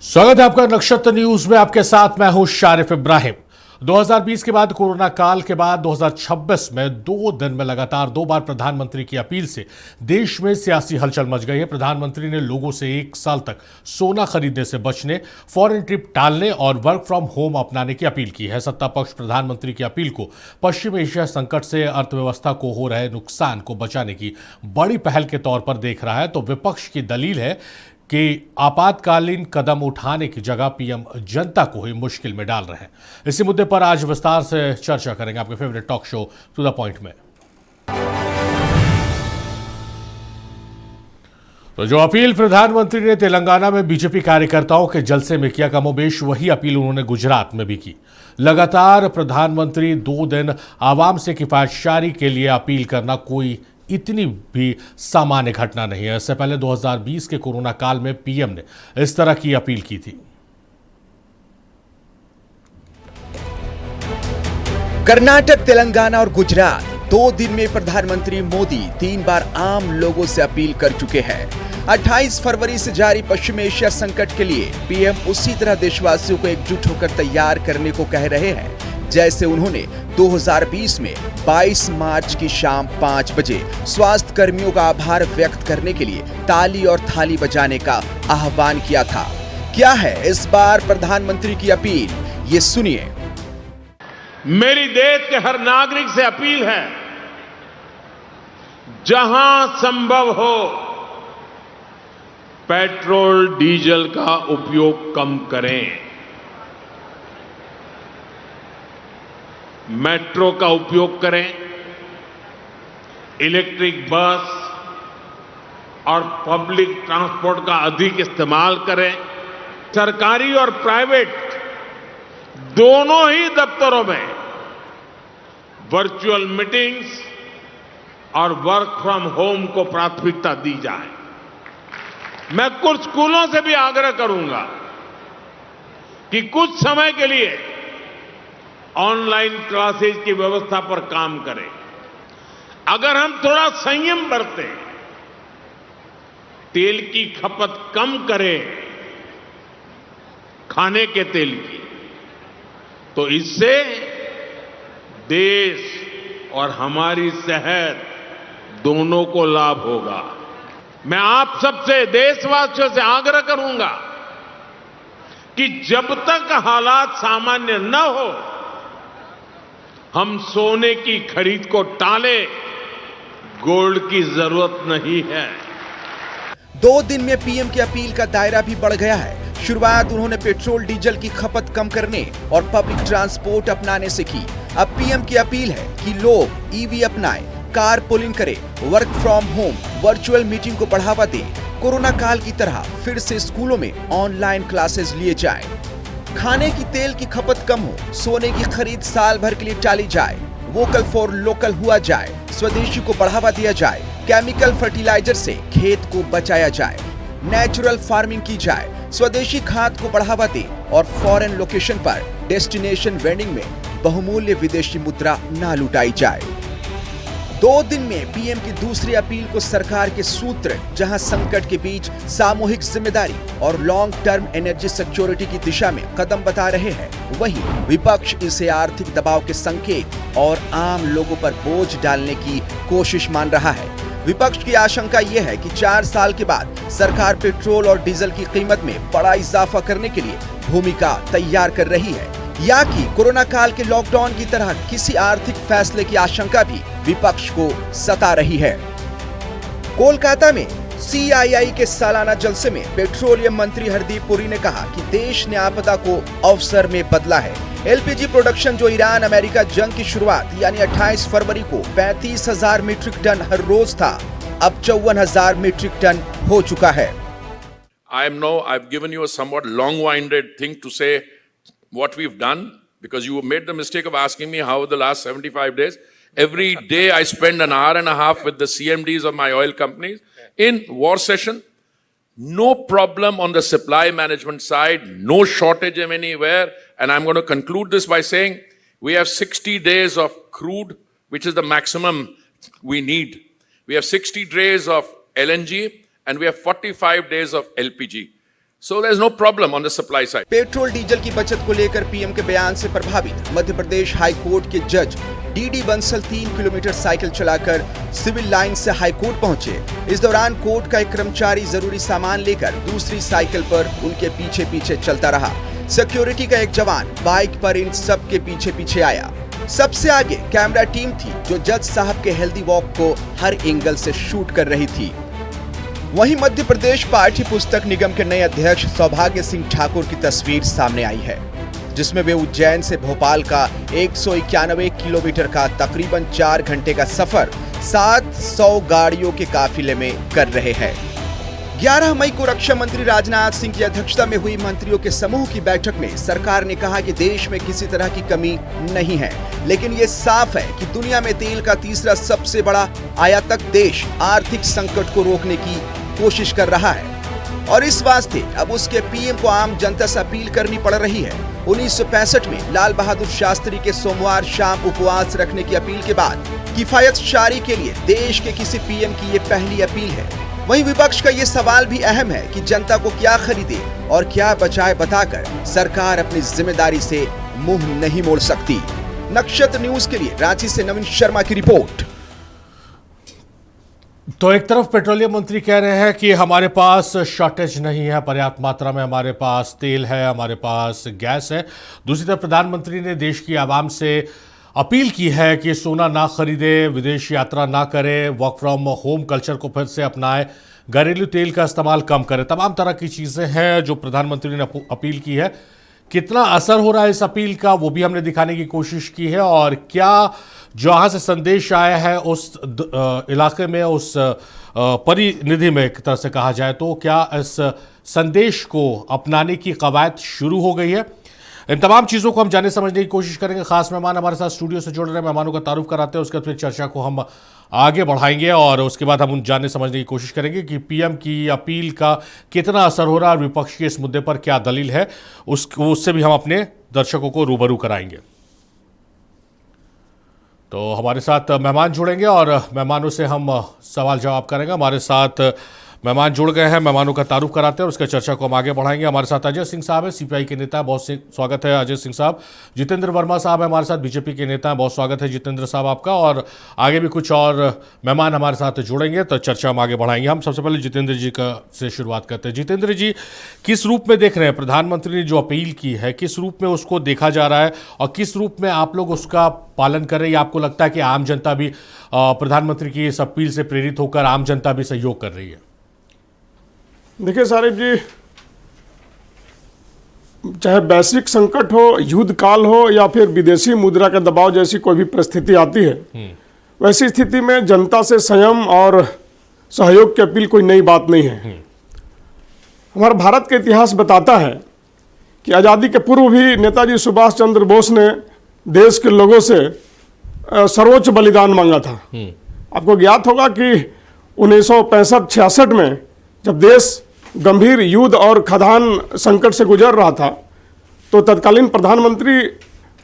स्वागत है आपका नक्षत्र न्यूज में। आपके साथ मैं हूं शारिफ इब्राहिम। 2020 के बाद कोरोना काल के बाद 2026 में 2 दिन में लगातार 2 बार प्रधानमंत्री की अपील से देश में सियासी हलचल मच गई है। प्रधानमंत्री ने लोगों से 1 साल तक सोना खरीदने से बचने, फॉरेन ट्रिप टालने और वर्क फ्रॉम होम अपनाने की अपील की है। सत्ता पक्ष प्रधानमंत्री की अपील को पश्चिम एशिया संकट से अर्थव्यवस्था को हो रहे नुकसान को बचाने की बड़ी पहल के तौर पर देख रहा है, तो विपक्ष की दलील है कि आपातकालीन कदम उठाने की जगह पीएम जनता को ही मुश्किल में डाल रहे हैं। इसी मुद्दे पर आज विस्तार से चर्चा करेंगे आपके favourite talk show to the point में। तो जो अपील प्रधानमंत्री ने तेलंगाना में बीजेपी कार्यकर्ताओं के जलसे में किया, कमोबेश वही अपील उन्होंने गुजरात में भी की। लगातार प्रधानमंत्री 2 दिन आवाम से किफायतशारी के लिए अपील करना कोई इतनी भी सामान्य घटना नहीं है। इससे पहले 2020 के कोरोना काल में पीएम ने इस तरह की अपील की थी। कर्नाटक, तेलंगाना और गुजरात 2 दिन में प्रधानमंत्री मोदी 3 बार आम लोगों से अपील कर चुके हैं। 28 फरवरी से जारी पश्चिम एशिया संकट के लिए पीएम उसी तरह देशवासियों को एकजुट होकर तैयार करने को कह रहे हैं जैसे उन्होंने 2020 में 22 मार्च की शाम 5 बजे स्वास्थ्य कर्मियों का आभार व्यक्त करने के लिए ताली और थाली बजाने का आह्वान किया था। क्या है इस बार प्रधानमंत्री की अपील, ये सुनिए। मेरी देश के हर नागरिक से अपील है, जहां संभव हो पेट्रोल डीजल का उपयोग कम करें, मेट्रो का उपयोग करें, इलेक्ट्रिक बस और पब्लिक ट्रांसपोर्ट का अधिक इस्तेमाल करें। सरकारी और प्राइवेट दोनों ही दफ्तरों में वर्चुअल मीटिंग्स और वर्क फ्रॉम होम को प्राथमिकता दी जाए। मैं कुछ स्कूलों से भी आग्रह करूंगा कि कुछ समय के लिए ऑनलाइन क्लासेज की व्यवस्था पर काम करें। अगर हम थोड़ा संयम बरतें, तेल की खपत कम करें, खाने के तेल की, तो इससे देश और हमारी सेहत दोनों को लाभ होगा। मैं आप सबसे, देशवासियों से आग्रह करूंगा कि जब तक हालात सामान्य न हो, हम सोने की खरीद को टाले, गोल्ड की जरूरत नहीं है। 2 दिन में पीएम की अपील का दायरा भी बढ़ गया है। शुरुआत उन्होंने पेट्रोल डीजल की खपत कम करने और पब्लिक ट्रांसपोर्ट अपनाने से की। अब पीएम की अपील है कि लोग ईवी अपनाएं, कार पुलिंग करें, work from home, virtual meeting को बढ़ावा दें। कोरोना काल की तरह फिर से स्कूलों में ऑनलाइन क्लासेस लिए जाएं। खाने की तेल की खपत कम हो, सोने की खरीद साल भर के लिए टाली जाए, वोकल फॉर लोकल हुआ जाए, स्वदेशी को बढ़ावा दिया जाए, केमिकल फर्टिलाइजर से खेत को बचाया जाए, नेचुरल फार्मिंग की जाए, स्वदेशी खाद को बढ़ावा दे और फॉरेन लोकेशन पर डेस्टिनेशन वेंडिंग में बहुमूल्य विदेशी मुद्रा ना लुटाई जाए। 2 दिन में पीएम की दूसरी अपील को सरकार के सूत्र, जहां संकट के बीच सामूहिक जिम्मेदारी और लॉन्ग टर्म एनर्जी सिक्योरिटी की दिशा में कदम बता रहे हैं, वहीं विपक्ष इसे आर्थिक दबाव के संकेत और आम लोगों पर बोझ डालने की कोशिश मान रहा है। विपक्ष की आशंका यह है कि 4 साल के बाद सरकार पेट्रोल और डीजल की कीमत में बड़ा इजाफा करने के लिए भूमिका तैयार कर रही है, या कि कोरोना काल के लॉकडाउन की तरह किसी आर्थिक फैसले की आशंका भी विपक्ष को सता रही है। कोलकाता में सीआईआई के सालाना जलसे में पेट्रोलियम मंत्री हरदीप पुरी ने कहा कि देश ने आपदा को अवसर में बदला है। एलपीजी प्रोडक्शन, जो ईरान अमेरिका जंग की शुरुआत यानी 28 फरवरी को 35,000 मीट्रिक टन हर रोज था, अब 54,000 मीट्रिक टन हो चुका है। I've given you a somewhat long-winded thing to say what we've done, because you made the mistake of asking me how the last 75 days. Every day I spend an hour and a half with the CMDs of my oil companies in war session. No problem on the supply management side, no shortage of anywhere. And I'm going to conclude this by saying we have 60 days of crude, which is the maximum we need. We have 60 days of LNG and we have 45 days of LPG. So there's no problem on the supply side. Petrol diesel की बचत को लेकर PM के बयान से प्रभावित Madhya Pradesh high court के जज डीडी बंसल 3 किलोमीटर साइकिल चलाकर सिविल लाइन से हाई कोर्ट पहुंचे। इस दौरान कोर्ट का एक कर्मचारी जरूरी सामान लेकर दूसरी साइकिल पर उनके पीछे पीछे चलता रहा। सिक्योरिटी का एक जवान बाइक पर इन सब के पीछे पीछे आया। सबसे आगे कैमरा टीम थी जो जज साहब के हेल्दी वॉक को हर एंगल से शूट कर रही थी। वहीं मध्य प्रदेश पाठ्य पुस्तक निगम के नए अध्यक्ष सौभाग्य सिंह ठाकुर की तस्वीर सामने आई है, जिसमें वे उज्जैन से भोपाल का 191 किलोमीटर का तकरीबन 4 घंटे का सफर 700 गाड़ियों के काफिले में कर रहे हैं। 11 मई को रक्षा मंत्री राजनाथ सिंह की अध्यक्षता में हुई मंत्रियों के समूह की बैठक में सरकार ने कहा कि देश में किसी तरह की कमी नहीं है, लेकिन ये साफ है कि दुनिया में तेल का तीसरा सबसे बड़ा आयातक देश आर्थिक संकट को रोकने की कोशिश कर रहा है और इस वास्ते अब उसके पीएम को आम जनता से अपील करनी पड़ रही है। 1965 में लाल बहादुर शास्त्री के सोमवार शाम उपवास रखने की अपील के बाद किफायत शारी के लिए देश के किसी पीएम की ये पहली अपील है। वहीं विपक्ष का ये सवाल भी अहम है कि जनता को क्या खरीदे और क्या बचाए बताकर सरकार अपनी जिम्मेदारी से मुंह नहीं मोड़ सकती। नक्षत्र न्यूज के लिए रांची से नवीन शर्मा की रिपोर्ट। तो एक तरफ पेट्रोलियम मंत्री कह रहे हैं कि हमारे पास शॉर्टेज नहीं है, पर्याप्त मात्रा में हमारे पास तेल है, हमारे पास गैस है। दूसरी तरफ प्रधानमंत्री ने देश की आवाम से अपील की है कि सोना ना खरीदे, विदेश यात्रा ना करे, वर्क फ्रॉम होम कल्चर को फिर से अपनाए, घरेलू तेल का इस्तेमाल कम करे। तमाम तरह की चीज़ें हैं जो प्रधानमंत्री ने अपील की है। कितना असर हो रहा है इस अपील का वो भी हमने दिखाने की कोशिश की है और क्या जहाँ से संदेश आया है उस इलाके में, उस परिनिधि में एक तरह से कहा जाए तो क्या इस संदेश को अपनाने की कवायद शुरू हो गई है। इन तमाम चीज़ों को हम जानने समझने की कोशिश करेंगे। खास मेहमान हमारे साथ स्टूडियो से जुड़ रहे मेहमानों का तारुफ कराते हैं, उसके बाद फिर चर्चा को हम आगे बढ़ाएंगे और उसके बाद हम उन जानने समझने की कोशिश करेंगे कि पीएम की अपील का कितना असर हो रहा है और विपक्ष की इस मुद्दे पर क्या दलील है, उससे भी हम अपने दर्शकों को रूबरू कराएंगे। तो हमारे साथ मेहमान जुड़ेंगे और मेहमानों से हम सवाल जवाब करेंगे। हमारे साथ मेहमान जुड़ गए हैं, मेहमानों का तारुफ कराते हैं और उसके चर्चा को हम आगे बढ़ाएंगे। हमारे साथ अजय सिंह साहब है, सीपीआई के नेता, बहुत स्वागत है अजय सिंह साहब। जितेंद्र वर्मा साहब है हमारे साथ, बीजेपी के नेता, बहुत स्वागत है जितेंद्र साहब आपका। और आगे भी कुछ और मेहमान हमारे साथ जुड़ेंगे तो चर्चा हम आगे बढ़ाएंगे। हम सबसे पहले जितेंद्र जी का से शुरुआत करते हैं। जितेंद्र जी, किस रूप में देख रहे हैं प्रधानमंत्री ने जो अपील की है, किस रूप में उसको देखा जा रहा है और किस रूप में आप लोग उसका पालन कर रहे हैं? आपको लगता है कि आम जनता भी प्रधानमंत्री की इस अपील से प्रेरित होकर आम जनता भी सहयोग कर रही है? देखिए सारिफ जी, चाहे वैश्विक संकट हो, युद्ध काल हो या फिर विदेशी मुद्रा का दबाव जैसी कोई भी परिस्थिति आती है, वैसी स्थिति में जनता से संयम और सहयोग की अपील कोई नई बात नहीं है। हमारा भारत का इतिहास बताता है कि आज़ादी के पूर्व भी नेताजी सुभाष चंद्र बोस ने देश के लोगों से सर्वोच्च बलिदान मांगा था। आपको ज्ञात होगा कि 1965-66 में जब देश गंभीर युद्ध और खाद्यान्न संकट से गुजर रहा था तो तत्कालीन प्रधानमंत्री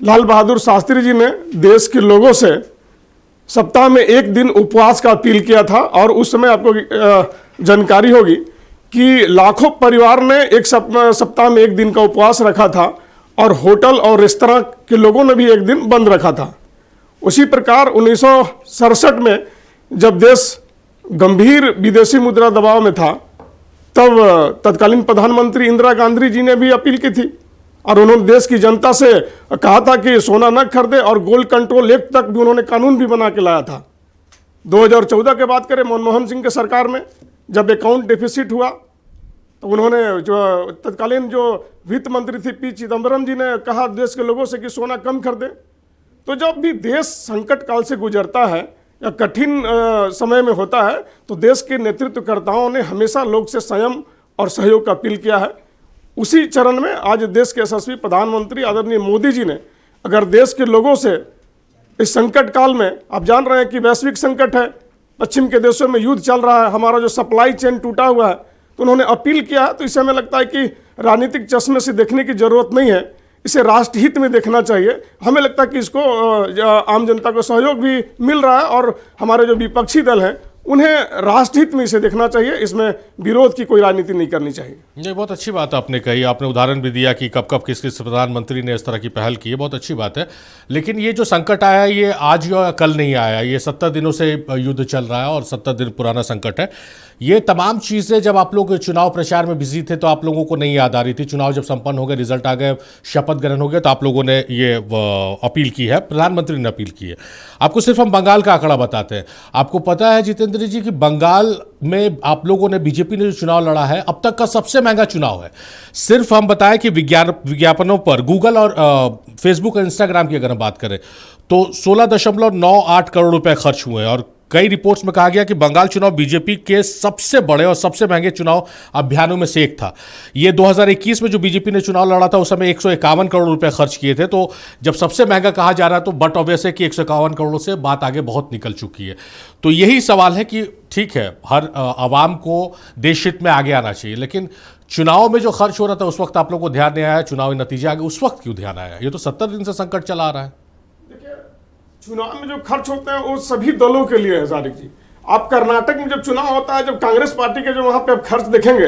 लाल बहादुर शास्त्री जी ने देश के लोगों से सप्ताह में 1 दिन उपवास का अपील किया था। और उस समय आपको जानकारी होगी कि लाखों परिवार ने एक सप्ताह में 1 दिन का उपवास रखा था और होटल और रेस्तरां के लोगों ने भी 1 दिन बंद रखा था। उसी प्रकार 1967 में जब देश गंभीर विदेशी मुद्रा दबाव में था तब तत्कालीन प्रधानमंत्री इंदिरा गांधी जी ने भी अपील की थी और उन्होंने देश की जनता से कहा था कि सोना न खरीदे और गोल्ड कंट्रोल एक्ट तक भी उन्होंने कानून भी बना के लाया था। 2014 की बात करें, मनमोहन सिंह के सरकार में जब अकाउंट डेफिसिट हुआ तो उन्होंने जो तत्कालीन जो वित्त मंत्री थी पी चिदम्बरम जी ने कहा देश के लोगों से कि सोना कम खरीदे। तो जब भी देश संकट काल से गुजरता है या कठिन समय में होता है तो देश के नेतृत्वकर्ताओं ने हमेशा लोग से संयम और सहयोग का अपील किया है। उसी चरण में आज देश के यशस्वी प्रधानमंत्री आदरणीय मोदी जी ने अगर देश के लोगों से इस संकट काल में, आप जान रहे हैं कि वैश्विक संकट है, पश्चिम के देशों में युद्ध चल रहा है, हमारा जो सप्लाई चेन टूटा हुआ है, तो उन्होंने अपील किया है। तो इससे हमें लगता है कि राजनीतिक चश्मे से देखने की जरूरत नहीं है, इसे राष्ट्रहित में देखना चाहिए। हमें लगता है कि इसको आम जनता को सहयोग भी मिल रहा है और हमारे जो विपक्षी दल हैं उन्हें राष्ट्रहित में इसे देखना चाहिए, इसमें विरोध की कोई राजनीति नहीं करनी चाहिए। ये बहुत अच्छी बात आपने कही, आपने उदाहरण भी दिया कि कब कब किस किस प्रधानमंत्री ने इस तरह की पहल की है, बहुत अच्छी बात है। लेकिन ये जो संकट आया ये आज या कल नहीं आया, ये 70 दिनों से युद्ध चल रहा है और 70 दिन पुराना संकट है। ये तमाम चीज़ें जब आप लोग चुनाव प्रचार में बिजी थे तो आप लोगों को नहीं याद आ रही थी। चुनाव जब संपन्न हो गए, रिजल्ट आ गए, शपथ ग्रहण हो गया, तो आप लोगों ने ये अपील की है, प्रधानमंत्री ने अपील की है। आपको सिर्फ हम बंगाल का आंकड़ा बताते हैं। आपको पता है जितेंद्र जी कि बंगाल में आप लोगों ने, बीजेपी ने जो चुनाव लड़ा है अब तक का सबसे महंगा चुनाव है। सिर्फ हम बताएं कि विज्ञापनों पर गूगल और फेसबुक और इंस्टाग्राम की अगर हम बात करें तो 16.98 करोड़ रुपए खर्च हुए हैं। और कई रिपोर्ट्स में कहा गया कि बंगाल चुनाव बीजेपी के सबसे बड़े और सबसे महंगे चुनाव अभियानों में से एक था। ये 2021 में जो बीजेपी ने चुनाव लड़ा था उस समय 151 करोड़ रुपए खर्च किए थे। तो जब सबसे महंगा कहा जा रहा है तो बट ऑब्वियस है कि 151 करोड़ से बात आगे बहुत निकल चुकी है। तो यही सवाल है कि ठीक है, हर आवाम को देश हित में आगे आना चाहिए, लेकिन चुनाव में जो खर्च हो रहा था उस वक्त आप लोगों को ध्यान नहीं आया, चुनावी नतीजे आगे उस वक्त क्यों ध्यान आया? ये तो 70 दिन से संकट चला आ रहा है। चुनाव में जो खर्च होते हैं वो सभी दलों के लिए है सारिक जी। आप कर्नाटक में जब चुनाव होता है, जब कांग्रेस पार्टी के जो वहां पे आप खर्च देखेंगे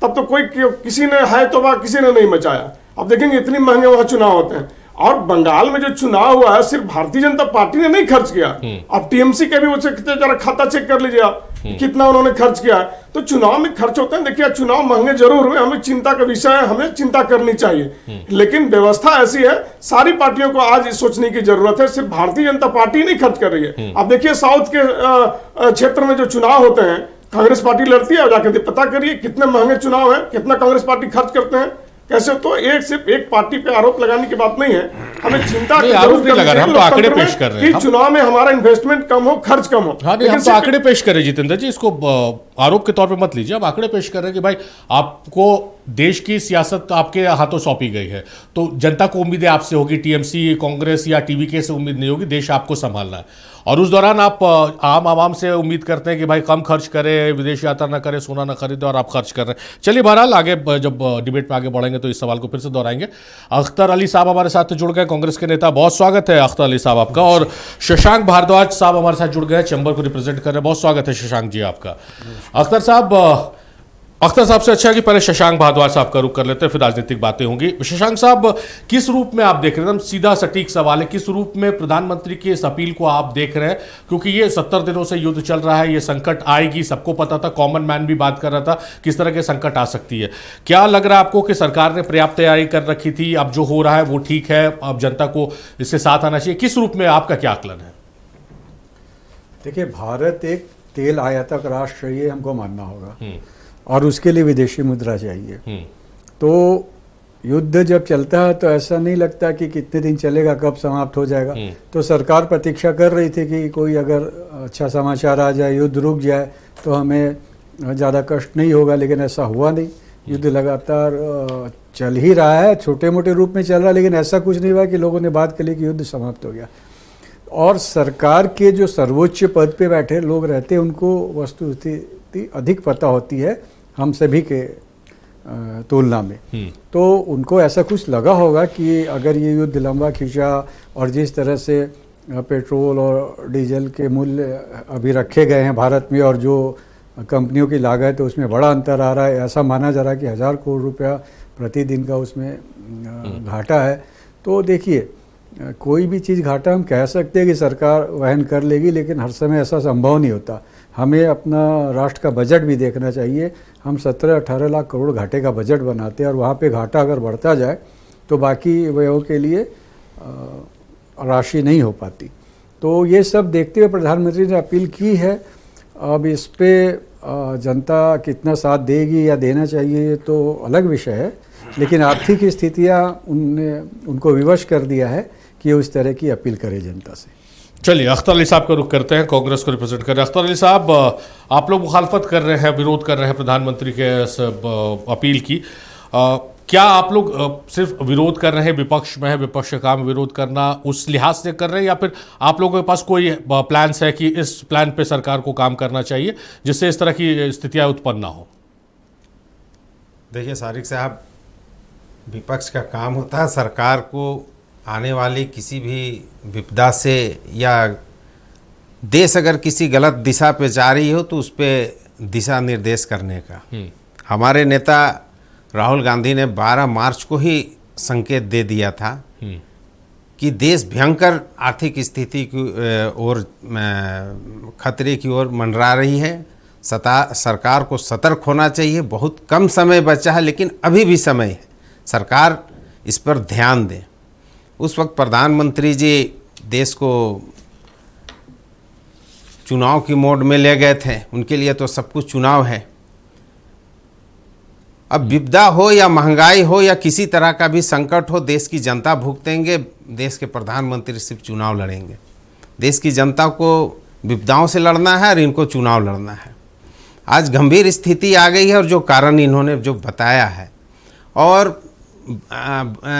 तब तो कोई किसी ने है तो किसी ने नहीं मचाया। अब देखेंगे इतनी महंगे वहां चुनाव होते हैं। और बंगाल में जो चुनाव हुआ है सिर्फ भारतीय जनता पार्टी ने नहीं खर्च किया, अब टीएमसी के भी उसे जरा खाता चेक कर लीजिए आप कितना उन्होंने खर्च किया। तो चुनाव में खर्च होते हैं। देखिए चुनाव महंगे जरूर हुए, हमें चिंता का विषय है, हमें चिंता करनी चाहिए, लेकिन व्यवस्था ऐसी है सारी पार्टियों को आज सोचने की जरूरत है। सिर्फ भारतीय जनता पार्टी नहीं खर्च कर रही है। अब देखिए साउथ के क्षेत्र में जो चुनाव होते हैं कांग्रेस पार्टी लड़ती है, जाकर पता करिए कितने महंगे चुनाव है, कितना कांग्रेस पार्टी खर्च करते हैं कैसे। तो सिर्फ एक पार्टी पे आरोप लगाने की बात नहीं है, हमें चिंता आरोप नहीं लगा रहे, हम तो आंकड़े पेश कर रहे हैं कि चुनाव में हमारा इन्वेस्टमेंट कम हो, खर्च कम हो। हाँ नहीं, हम तो आंकड़े पेश कर रहे हैं जितेंद्र जी, इसको आरोप के तौर पे मत लीजिए। हम आंकड़े पेश कर रहे हैं कि भाई आपको देश की सियासत आपके हाथों सौंपी गई है तो जनता को उम्मीदें आपसे होगी, टीएमसी कांग्रेस या टीवीके से उम्मीद नहीं होगी, देश आपको संभालना है। और उस दौरान आप आम आवाम से उम्मीद करते हैं कि भाई कम खर्च करें, विदेश यात्रा ना करें, सोना ना खरीदे, और आप खर्च कर रहे हैं। चलिए बहरहाल आगे जब डिबेट में आगे बढ़ेंगे तो इस सवाल को फिर से दोहराएंगे। अख्तर अली साहब हमारे साथ जुड़ गए, कांग्रेस के नेता, बहुत स्वागत है अख्तर अली साहब आपका। और शशांक भारद्वाज साहब हमारे साथ जुड़ गए, चैम्बर को रिप्रेजेंट कर रहे हैं, बहुत स्वागत है शशांक जी आपका। अख्तर साहब से अच्छा है कि पहले शशांक भारद्वाज साहब का रुख कर लेते हैं, फिर राजनीतिक बातें होंगी। शशांक साहब, किस रूप में आप देख रहे हैं, एकदम सीधा सटीक सवाल है, किस रूप में प्रधानमंत्री की इस अपील को आप देख रहे हैं? क्योंकि ये 70 दिनों से युद्ध चल रहा है, ये संकट आएगी, सबको पता था, कॉमन मैन भी बात कर रहा था किस तरह के संकट आ सकती है। क्या लग रहा है आपको कि सरकार ने पर्याप्त तैयारी कर रखी थी, अब जो हो रहा है वो ठीक है, अब जनता को इससे साथ आना चाहिए? किस रूप में आपका क्या आकलन है? देखिए, भारत एक तेल आयातक राष्ट्र है, ये हमको मानना होगा, और उसके लिए विदेशी मुद्रा चाहिए। तो युद्ध जब चलता है तो ऐसा नहीं लगता कि कितने दिन चलेगा, कब समाप्त हो जाएगा। तो सरकार प्रतीक्षा कर रही थी कि कोई अगर अच्छा समाचार आ जाए, युद्ध रुक जाए तो हमें ज़्यादा कष्ट नहीं होगा, लेकिन ऐसा हुआ नहीं। युद्ध लगातार चल ही रहा है, छोटे मोटे रूप में चल रहा है, लेकिन ऐसा कुछ नहीं हुआ कि लोगों ने बात कर ली कि युद्ध समाप्त हो गया। और सरकार के जो सर्वोच्च पद पे बैठे लोग रहते हैं उनको वस्तुस्थिति अधिक पता होती है हम सभी के तुलना में। तो उनको ऐसा कुछ लगा होगा कि अगर ये युद्ध लंबा खींचा और जिस तरह से पेट्रोल और डीजल के मूल्य अभी रखे गए हैं भारत में और जो कंपनियों की लागत है उसमें बड़ा अंतर आ रहा है, ऐसा माना जा रहा है कि 1000 करोड़ रुपया प्रतिदिन का उसमें घाटा है। तो देखिए, कोई भी चीज़ घाटा हम कह सकते हैं कि सरकार वहन कर लेगी, लेकिन हर समय ऐसा संभव नहीं होता। हमें अपना राष्ट्र का बजट भी देखना चाहिए। हम 17-18 लाख करोड़ घाटे का बजट बनाते हैं और वहाँ पे घाटा अगर बढ़ता जाए तो बाकी व्ययों के लिए राशि नहीं हो पाती। तो ये सब देखते हुए प्रधानमंत्री ने अपील की है। अब इस पे जनता कितना साथ देगी या देना चाहिए तो अलग विषय है, लेकिन आर्थिक स्थितियाँ उनको विवश कर दिया है कि उस तरह की अपील करे जनता से। चलिए अख्तर अली साहब का रुख करते हैं, कांग्रेस को रिप्रेजेंट कर रहे हैं। अख्तर अली साहब, आप लोग मुखालफत कर रहे हैं, विरोध कर रहे हैं प्रधानमंत्री के इस अपील की। क्या आप लोग सिर्फ विरोध कर रहे हैं, विपक्ष में है, विपक्ष का काम विरोध करना, उस लिहाज से कर रहे हैं, या फिर आप लोगों के पास कोई प्लान्स है कि इस प्लान पे सरकार को काम करना चाहिए जिससे इस तरह की स्थितियां उत्पन्न ना हो? देखिए सारिक साहब, विपक्ष का काम होता है सरकार को आने वाली किसी भी विपदा से या देश अगर किसी गलत दिशा पे जा रही हो तो उस पर दिशा निर्देश करने का। हमारे नेता राहुल गांधी ने 12 मार्च को ही संकेत दे दिया था कि देश भयंकर आर्थिक स्थिति की ओर खतरे की ओर मंडरा रही है। सरकार को सतर्क होना चाहिए। बहुत कम समय बचा है लेकिन अभी भी समय है, सरकार इस पर ध्यान दे। उस वक्त प्रधानमंत्री जी देश को चुनाव की मोड में ले गए थे, उनके लिए तो सब कुछ चुनाव है। अब विपदा हो या महंगाई हो या किसी तरह का भी संकट हो, देश की जनता भुगतेंगे। देश के प्रधानमंत्री सिर्फ चुनाव लड़ेंगे। देश की जनता को विपदाओं से लड़ना है और इनको चुनाव लड़ना है। आज गंभीर स्थिति आ गई है और जो कारण इन्होंने जो बताया है, और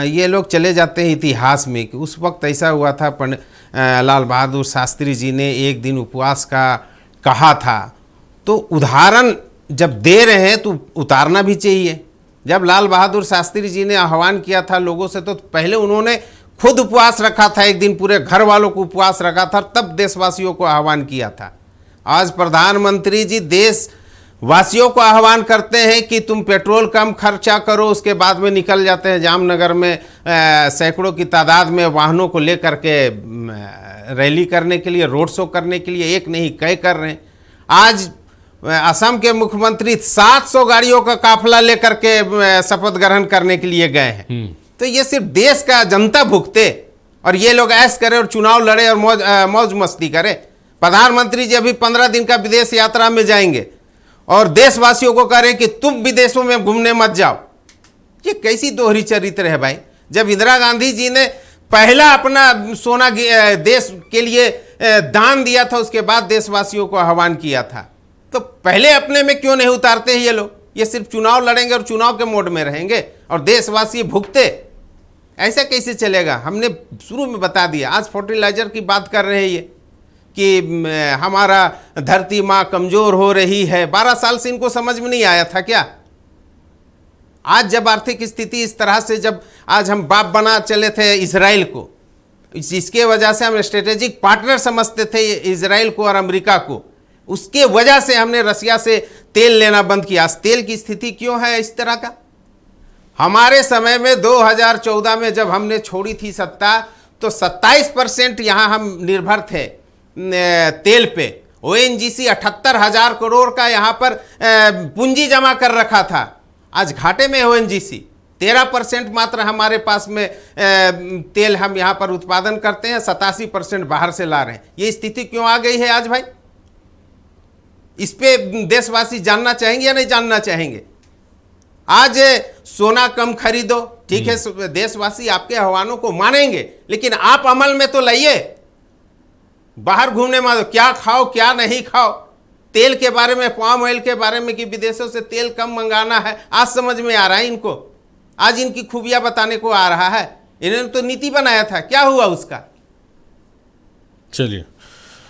ये लोग चले जाते हैं इतिहास में कि उस वक्त ऐसा हुआ था, लाल बहादुर शास्त्री जी ने एक दिन उपवास का कहा था। तो उदाहरण जब दे रहे हैं तो उतारना भी चाहिए। जब लाल बहादुर शास्त्री जी ने आह्वान किया था लोगों से, तो पहले उन्होंने खुद उपवास रखा था, एक दिन पूरे घर वालों को उपवास रखा था, तब देशवासियों को आह्वान किया था। आज प्रधानमंत्री जी देशवासियों को आह्वान करते हैं कि तुम पेट्रोल कम खर्चा करो, उसके बाद में निकल जाते हैं जामनगर में सैकड़ों की तादाद में वाहनों को लेकर के रैली करने के लिए, रोड शो करने के लिए, एक नहीं कई कर रहे हैं। आज असम के मुख्यमंत्री 700 गाड़ियों का काफिला लेकर के शपथ ग्रहण करने के लिए गए हैं। तो ये सिर्फ देश का जनता भुगते और ये लोग ऐश करे और चुनाव लड़े और मौज मस्ती करे। प्रधानमंत्री जी अभी 15 दिन का विदेश यात्रा में जाएंगे और देशवासियों को कह रहे कि तुम विदेशों में घूमने मत जाओ। ये कैसी दोहरी चरित्र है भाई। जब इंदिरा गांधी जी ने पहला अपना सोना देश के लिए दान दिया था, उसके बाद देशवासियों को आह्वान किया था, तो पहले अपने में क्यों नहीं उतारते हैं ये लोग। ये सिर्फ चुनाव लड़ेंगे और चुनाव के मोड में रहेंगे और देशवासी भुगते। ऐसा कैसे चलेगा। हमने शुरू में बता दिया। आज फर्टिलाइजर की बात कर रहे हैं ये कि हमारा धरती माँ कमजोर हो रही है। 12 साल से इनको समझ में नहीं आया था क्या। आज जब आर्थिक स्थिति इस तरह से, जब आज हम बाप बना चले थे इजराइल को, इसके वजह से हम स्ट्रेटेजिक पार्टनर समझते थे इजराइल को और अमेरिका को, उसके वजह से हमने रसिया से तेल लेना बंद किया। तेल की स्थिति क्यों है इस तरह का। हमारे समय में 2014 में जब हमने छोड़ी थी सत्ता, तो 27% यहाँ हम निर्भर थे तेल पे। ओएनजीसी 78,000 करोड़ का यहाँ पर पूंजी जमा कर रखा था। आज घाटे में ओएनजीसी 13% मात्र हमारे पास में तेल हम यहाँ पर उत्पादन करते हैं, 87% बाहर से ला रहे हैं। ये स्थिति क्यों आ गई है आज भाई। इस पे देशवासी जानना चाहेंगे या नहीं जानना चाहेंगे। आज सोना कम खरीदो, ठीक है, देशवासी आपके आह्वानों को मानेंगे, लेकिन आप अमल में तो लाइए। बाहर घूमने में क्या खाओ क्या नहीं खाओ। तेल के बारे में, पाम ऑयल के बारे में कि विदेशों से तेल कम मंगाना है, आज समझ में आ रहा है इनको। आज इनकी खूबियां बताने को आ रहा है। इन्होंने तो नीति बनाया था, क्या हुआ उसका। चलिए,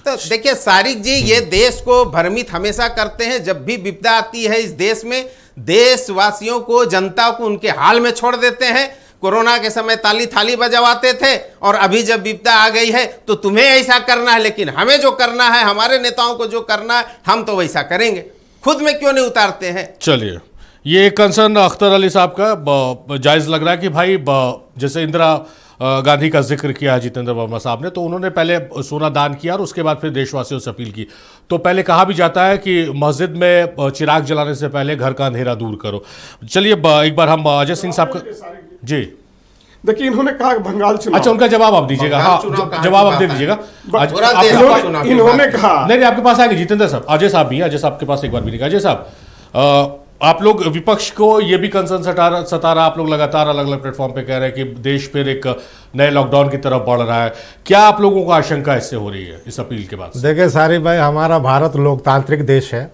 तो देखिए सारिक जी, ये देश को भ्रमित हमेशा करते हैं। जब भी विपदा आती है इस देश में, देशवासियों को, जनता को उनके हाल में छोड़ देते हैं। कोरोना के समय ताली थाली बजवाते थे और अभी जब विपदा आ गई है तो तुम्हें ऐसा करना है, लेकिन हमें जो करना है, हमारे नेताओं को जो करना है, हम तो वैसा करेंगे। खुद में क्यों नहीं उतारते हैं। चलिए, ये एक कंसर्न अख्तर अली साहब का जायज़ लग रहा है कि भाई जैसे इंदिरा गांधी का जिक्र किया जितेंद्र वर्मा साहब ने, तो उन्होंने पहले सोना दान किया और उसके बाद फिर देशवासियों से अपील की। तो पहले कहा भी जाता है कि मस्जिद में चिराग जलाने से पहले घर का अंधेरा दूर करो। चलिए एक बार हम अजय सिंह साहब का, जी देखिए, इन्होंने कहा बंगाल चुनाव। अच्छा, उनका जवाब आप दीजिएगा। हाँ, जवाब आप दे दीजिएगा। इन्होंने कहा, नहीं, आपके पास आएंगे जितेंद्र साहब। अजय साहब भी, अजय साहब के पास एक बार भी नहीं। अजय साहब, आप लोग विपक्ष को ये भी कंसर्न सता रहा, आप लोग लगातार अलग अलग प्लेटफॉर्म पे कह रहे हैं कि देश फिर एक नए लॉकडाउन की तरफ बढ़ रहा है। क्या आप लोगों को आशंका इससे हो रही है इस अपील के बाद? देखिए सारी भाई, हमारा भारत लोकतांत्रिक देश है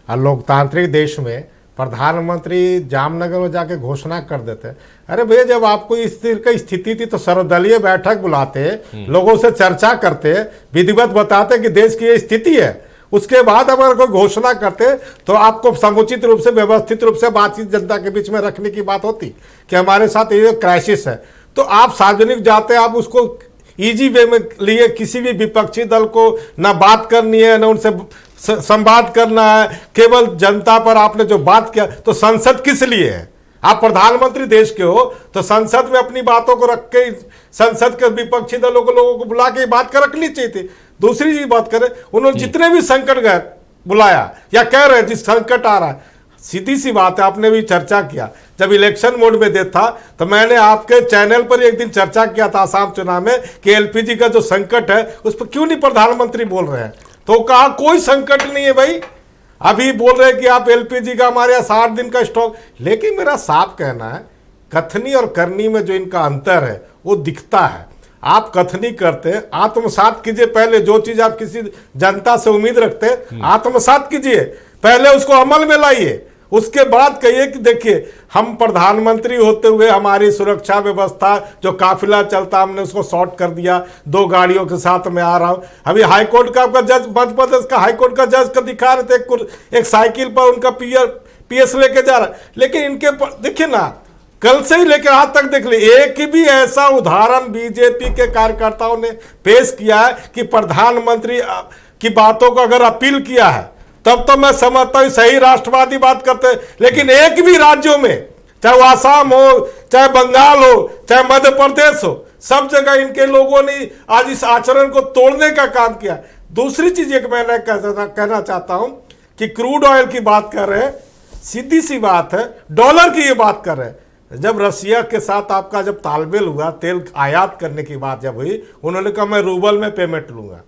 और लोकतांत्रिक देश में प्रधानमंत्री जामनगर में जाके घोषणा कर देते। अरे भैया, जब आपको इस तरह की स्थिति थी तो सर्वदलीय बैठक बुलाते, लोगों से चर्चा करते, विधिवत बताते कि देश की ये स्थिति है। उसके बाद अगर कोई घोषणा करते तो आपको समुचित रूप से, व्यवस्थित रूप से बातचीत जनता के बीच में रखने की बात होती कि हमारे साथ ये क्राइसिस है। तो आप सार्वजनिक जाते, आप उसको इजी वे में लिए किसी भी विपक्षी दल को ना बात करनी है ना उनसे संवाद करना है, केवल जनता पर आपने जो बात किया। तो संसद किस लिए है? आप प्रधानमंत्री देश के हो तो संसद में अपनी बातों को रख के संसद के विपक्षी दलों को लोगों को बुला के बात कर रखनी चाहिए थी। दूसरी चीज बात करें, उन्होंने जितने भी संकट गए बुलाया या कह रहे जिस संकट आ रहा है, सीधी सी बात है, आपने भी चर्चा किया जब इलेक्शन मोड में दे था तो मैंने आपके चैनल पर एक दिन चर्चा किया था आसाम चुनाव में कि एलपीजी का जो संकट है उस पर क्यों नहीं प्रधानमंत्री बोल रहे हैं। तो कहा कोई संकट नहीं है भाई, अभी बोल रहे हैं कि आप एलपीजी का हमारे यहाँ 60 दिन का स्टॉक। लेकिन मेरा साफ कहना है, कथनी और करनी में जो इनका अंतर है वो दिखता है। आप कथनी करते हैं, आत्मसात कीजिए पहले, जो चीज आप किसी जनता से उम्मीद रखते हैं आत्मसात कीजिए, पहले उसको अमल में लाइए, उसके बाद कहिए कि देखिए हम प्रधानमंत्री होते हुए हमारी सुरक्षा व्यवस्था जो काफिला चलता हमने उसको शॉर्ट कर दिया, 2 गाड़ियों के साथ मैं आ रहा हूं। अभी हाईकोर्ट का आपका जज मध्य प्रदेश का हाईकोर्ट का जज का दिखा रहे थे एक साइकिल पर उनका पीएस लेके जा रहा है। लेकिन इनके देखिए ना, कल से ही लेकर आज तक देख लीजिए, एक भी ऐसा उदाहरण बीजेपी के कार्यकर्ताओं ने पेश किया है कि प्रधानमंत्री की बातों को अगर अपील किया है तब तो मैं समझता हूं सही राष्ट्रवादी बात करते हैं। लेकिन एक भी राज्यों में, चाहे वो आसाम हो, चाहे बंगाल हो, चाहे मध्य प्रदेश हो, सब जगह इनके लोगों ने आज इस आचरण को तोड़ने का काम किया। दूसरी चीज एक मैं कहना चाहता हूं कि क्रूड ऑयल की बात कर रहे हैं, सीधी सी बात है, डॉलर की ये बात कर रहे हैं। जब रसिया के साथ आपका जब तालमेल हुआ, तेल आयात करने की बात जब हुई, उन्होंने कहा मैं रूबल में पेमेंट लूंगा,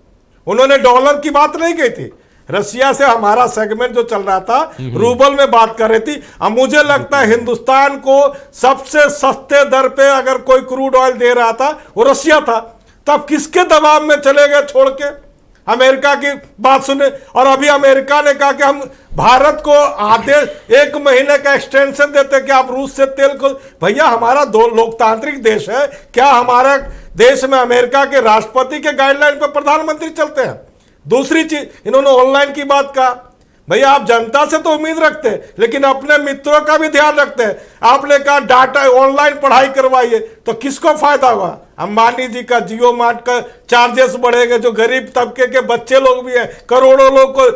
उन्होंने डॉलर की बात नहीं कही थी। रसिया से हमारा सेगमेंट जो चल रहा था रूबल में बात कर रही थी। अब मुझे लगता है हिंदुस्तान को सबसे सस्ते दर पे अगर कोई क्रूड ऑयल दे रहा था वो रसिया था। तब किसके दबाव में चले गए छोड़ के? अमेरिका की बात सुने, और अभी अमेरिका ने कहा कि हम भारत को आधे 1 महीने का एक्सटेंशन देते कि आप रूस से तेल को। भैया हमारा 2 लोकतांत्रिक देश है, क्या हमारे देश में अमेरिका के राष्ट्रपति के गाइडलाइन पर प्रधानमंत्री चलते हैं? दूसरी चीज, इन्होंने ऑनलाइन की बात कहा। भैया आप जनता से तो उम्मीद रखते हैं लेकिन अपने मित्रों का भी ध्यान रखते हैं। आपने कहा डाटा ऑनलाइन पढ़ाई करवाइए, तो किसको फायदा हुआ? अंबानी जी का जियो मार्ट का चार्जेस बढ़ेंगे, जो गरीब तबके के बच्चे लोग भी हैं, करोड़ों लोग को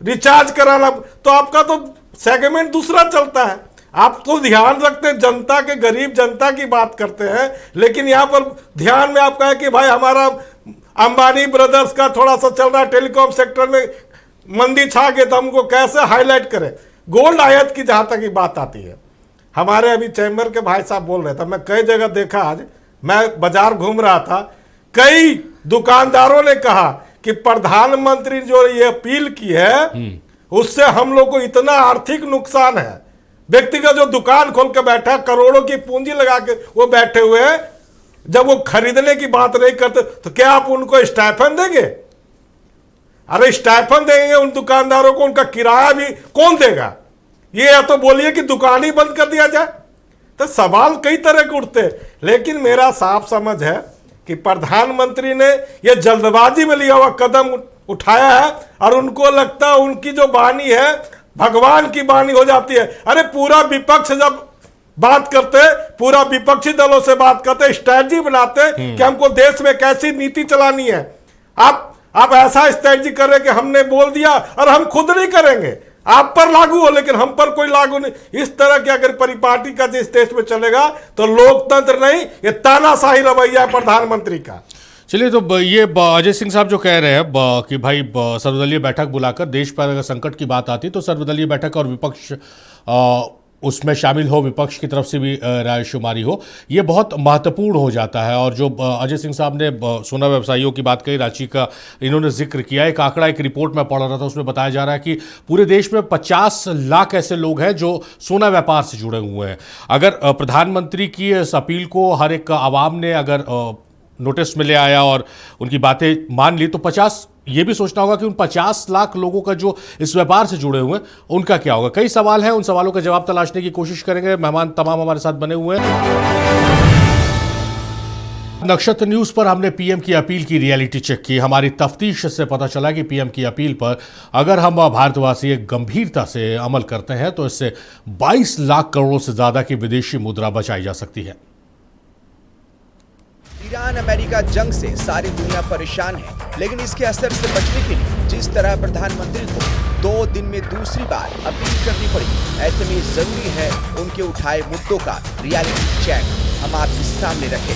रिचार्ज कराना, तो आपका तो सेगमेंट दूसरा चलता है। आप तो ध्यान रखते हैं जनता के, गरीब जनता की बात करते हैं, लेकिन यहां पर ध्यान में आपका है कि भाई हमारा अंबानी ब्रदर्स का थोड़ा सा चल रहा है, टेलीकॉम सेक्टर में मंदी छा गई तो हमको कैसे हाईलाइट करें। गोल्ड आयात की जहां तक की बात आती है, हमारे अभी चैम्बर के भाई साहब बोल रहे थे, मैं कई जगह देखा, आज मैं बाजार घूम रहा था, कई दुकानदारों ने कहा कि प्रधानमंत्री जो ये अपील की है उससे हम लोग को इतना आर्थिक नुकसान है। व्यक्तिगत जो दुकान खोल के बैठा, करोड़ों की पूंजी लगा के वो बैठे हुए हैं, जब वो खरीदने की बात नहीं करते तो क्या आप उनको स्टाइपेंड देंगे? अरे स्टाइपेंड देंगे उन दुकानदारों को, उनका किराया भी कौन देगा? ये या तो बोलिए कि दुकान ही बंद कर दिया जाए। तो सवाल कई तरह के उठते हैं, लेकिन मेरा साफ समझ है कि प्रधानमंत्री ने यह जल्दबाजी में लिया हुआ कदम उठाया है, और उनको लगता है उनकी जो वाणी है भगवान की वाणी हो जाती है। अरे पूरा विपक्ष जब बात करते, पूरा विपक्षी दलों से बात करते, स्ट्रैटेजी बनाते कि हमको देश में कैसी नीति चलानी है, आप ऐसा स्ट्रैटेजी कर रहे कि हमने बोल दिया और हम खुद नहीं करेंगे, आप पर लागू हो लेकिन हम पर कोई लागू नहीं। इस तरह की अगर परिपाटी का जिस देश में चलेगा तो लोकतंत्र नहीं, ये तानाशाही रवैया है प्रधानमंत्री का। चलिए, तो ये अजय सिंह साहब जो कह रहे हैं कि भाई सर्वदलीय बैठक बुलाकर देश पर अगर संकट की बात आती तो सर्वदलीय बैठक और विपक्ष उसमें शामिल हो, विपक्ष की तरफ से भी रायशुमारी हो, ये बहुत महत्वपूर्ण हो जाता है। और जो अजय सिंह साहब ने सोना व्यवसायियों की बात कही, रांची का इन्होंने जिक्र किया, एक आंकड़ा एक रिपोर्ट में पढ़ रहा था, उसमें बताया जा रहा है कि पूरे देश में 50 लाख ऐसे लोग हैं जो सोना व्यापार से जुड़े हुए हैं। अगर प्रधानमंत्री की इस अपील को हर एक आवाम ने अगर नोटिस में ले आया और उनकी बातें मान ली तो 50, ये भी सोचना होगा कि उन 50 लाख लोगों का जो इस व्यापार से जुड़े हुए हैं उनका क्या होगा। कई सवाल हैं, उन सवालों का जवाब तलाशने की कोशिश करेंगे। मेहमान तमाम हमारे साथ बने हुए हैं। नक्षत्र न्यूज पर हमने पीएम की अपील की रियलिटी चेक की। हमारी तफ्तीश से पता चला कि पीएम की अपील पर अगर हम भारतवासी गंभीरता से अमल करते हैं तो इससे 22 लाख करोड़ से ज्यादा की विदेशी मुद्रा बचाई जा सकती है। ईरान अमेरिका जंग से सारी दुनिया परेशान है, लेकिन इसके असर से बचने के लिए जिस तरह प्रधानमंत्री को 2 दिन में दूसरी बार अपील करनी पड़ी, ऐसे में जरूरी है उनके उठाए मुद्दों का रियलिटी चेक हम आपके सामने रखें।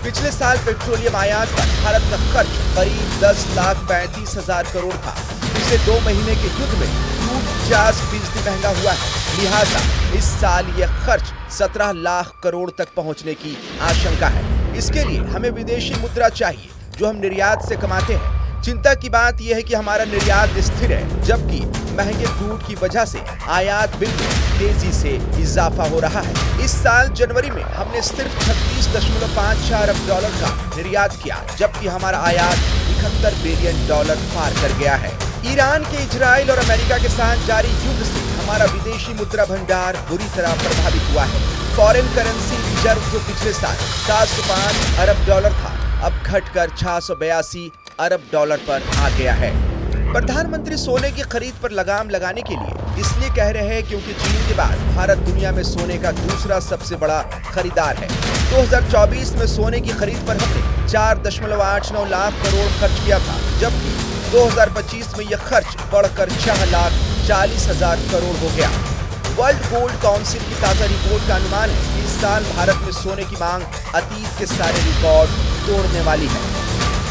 पिछले साल पेट्रोलियम आयात पर भारत का खर्च करीब 10,35,000 करोड़ था। पिछले 2 महीने के युद्ध में क्रूड 50% महंगा हुआ है, लिहाजा इस साल यह खर्च 17 लाख करोड़ तक पहुंचने की आशंका है। इसके लिए हमें विदेशी मुद्रा चाहिए जो हम निर्यात से कमाते हैं। चिंता की बात यह है कि हमारा निर्यात स्थिर है, जबकि महंगे क्रूड की वजह से आयात बिल में तेजी से इजाफा हो रहा है। इस साल जनवरी में हमने सिर्फ 36.54 अरब डॉलर का निर्यात किया, जबकि हमारा आयात 71 बिलियन डॉलर पार कर गया है। ईरान के इजराइल और अमेरिका के साथ जारी युद्ध से हमारा विदेशी मुद्रा भंडार बुरी तरह प्रभावित हुआ है। फॉरेन करेंसी रिजर्व जो पिछले साल 705 अरब डॉलर था, अब घटकर 682 अरब डॉलर पर आ गया है। प्रधानमंत्री सोने की खरीद पर लगाम लगाने के लिए इसलिए कह रहे हैं क्योंकि चीन के बाद भारत दुनिया में सोने का दूसरा सबसे बड़ा खरीदार है। 2024 में सोने की खरीद पर हमने 4.89 लाख करोड़ खर्च किया था, जबकि 2025 में यह खर्च बढ़कर 6,40,000 करोड़ हो गया। वर्ल्ड गोल्ड काउंसिल की ताजा रिपोर्ट का अनुमान है कि इस साल भारत में सोने की मांग अतीत के सारे रिकॉर्ड तोड़ने वाली है।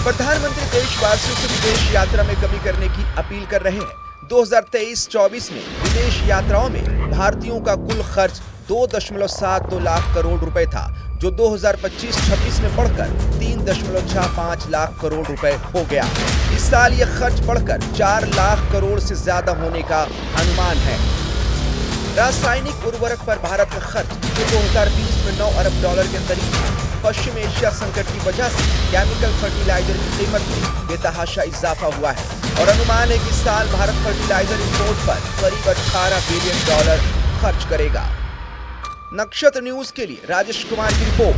प्रधानमंत्री देशवासियों से विदेश यात्रा में कमी करने की अपील कर रहे हैं। 2023-24 में विदेश यात्राओं में भारतीयों का कुल खर्च 2.72 लाख करोड़ रुपए था, जो 2025-26 में बढ़कर 3.65 लाख करोड़ रुपए हो गया। इस साल यह खर्च बढ़कर 4 लाख करोड़ से ज्यादा होने का अनुमान है। रासायनिक उर्वरक पर भारत का खर्च जो 2020 में 9 अरब डॉलर के करीब था, पश्चिम एशिया संकट की वजह से केमिकल फर्टिलाइजर की कीमत में बेतहाशा इजाफा हुआ है और अनुमान है कि इस साल भारत फर्टिलाइजर इंपोर्ट पर करीब 18 बिलियन डॉलर खर्च करेगा। नक्षत्र न्यूज के लिए राजेश कुमार की रिपोर्ट।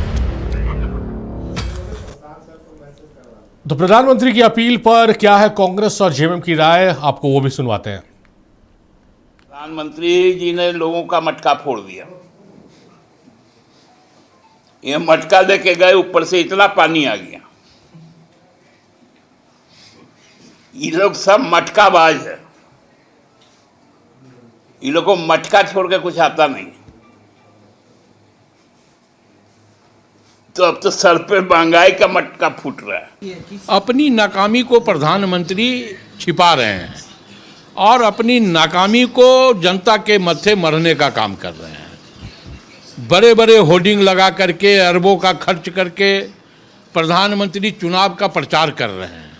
तो प्रधानमंत्री की अपील पर क्या है कांग्रेस और जेएमएम की राय, आपको वो भी सुनवाते हैं। प्रधानमंत्री जी ने लोगों का मटका फोड़ दिया। ये मटका लेके गए, ऊपर से इतना पानी आ गया। ये लोग सब मटकाबाज है, ये लोग को मटका छोड़ के कुछ आता नहीं। तो अब तो सर पे महंगाई का मटका फूट रहा है। अपनी नाकामी को प्रधानमंत्री छिपा रहे हैं और अपनी नाकामी को जनता के मत्थे मरने का काम कर रहे हैं। बड़े बड़े होर्डिंग लगा करके अरबों का खर्च करके प्रधानमंत्री चुनाव का प्रचार कर रहे हैं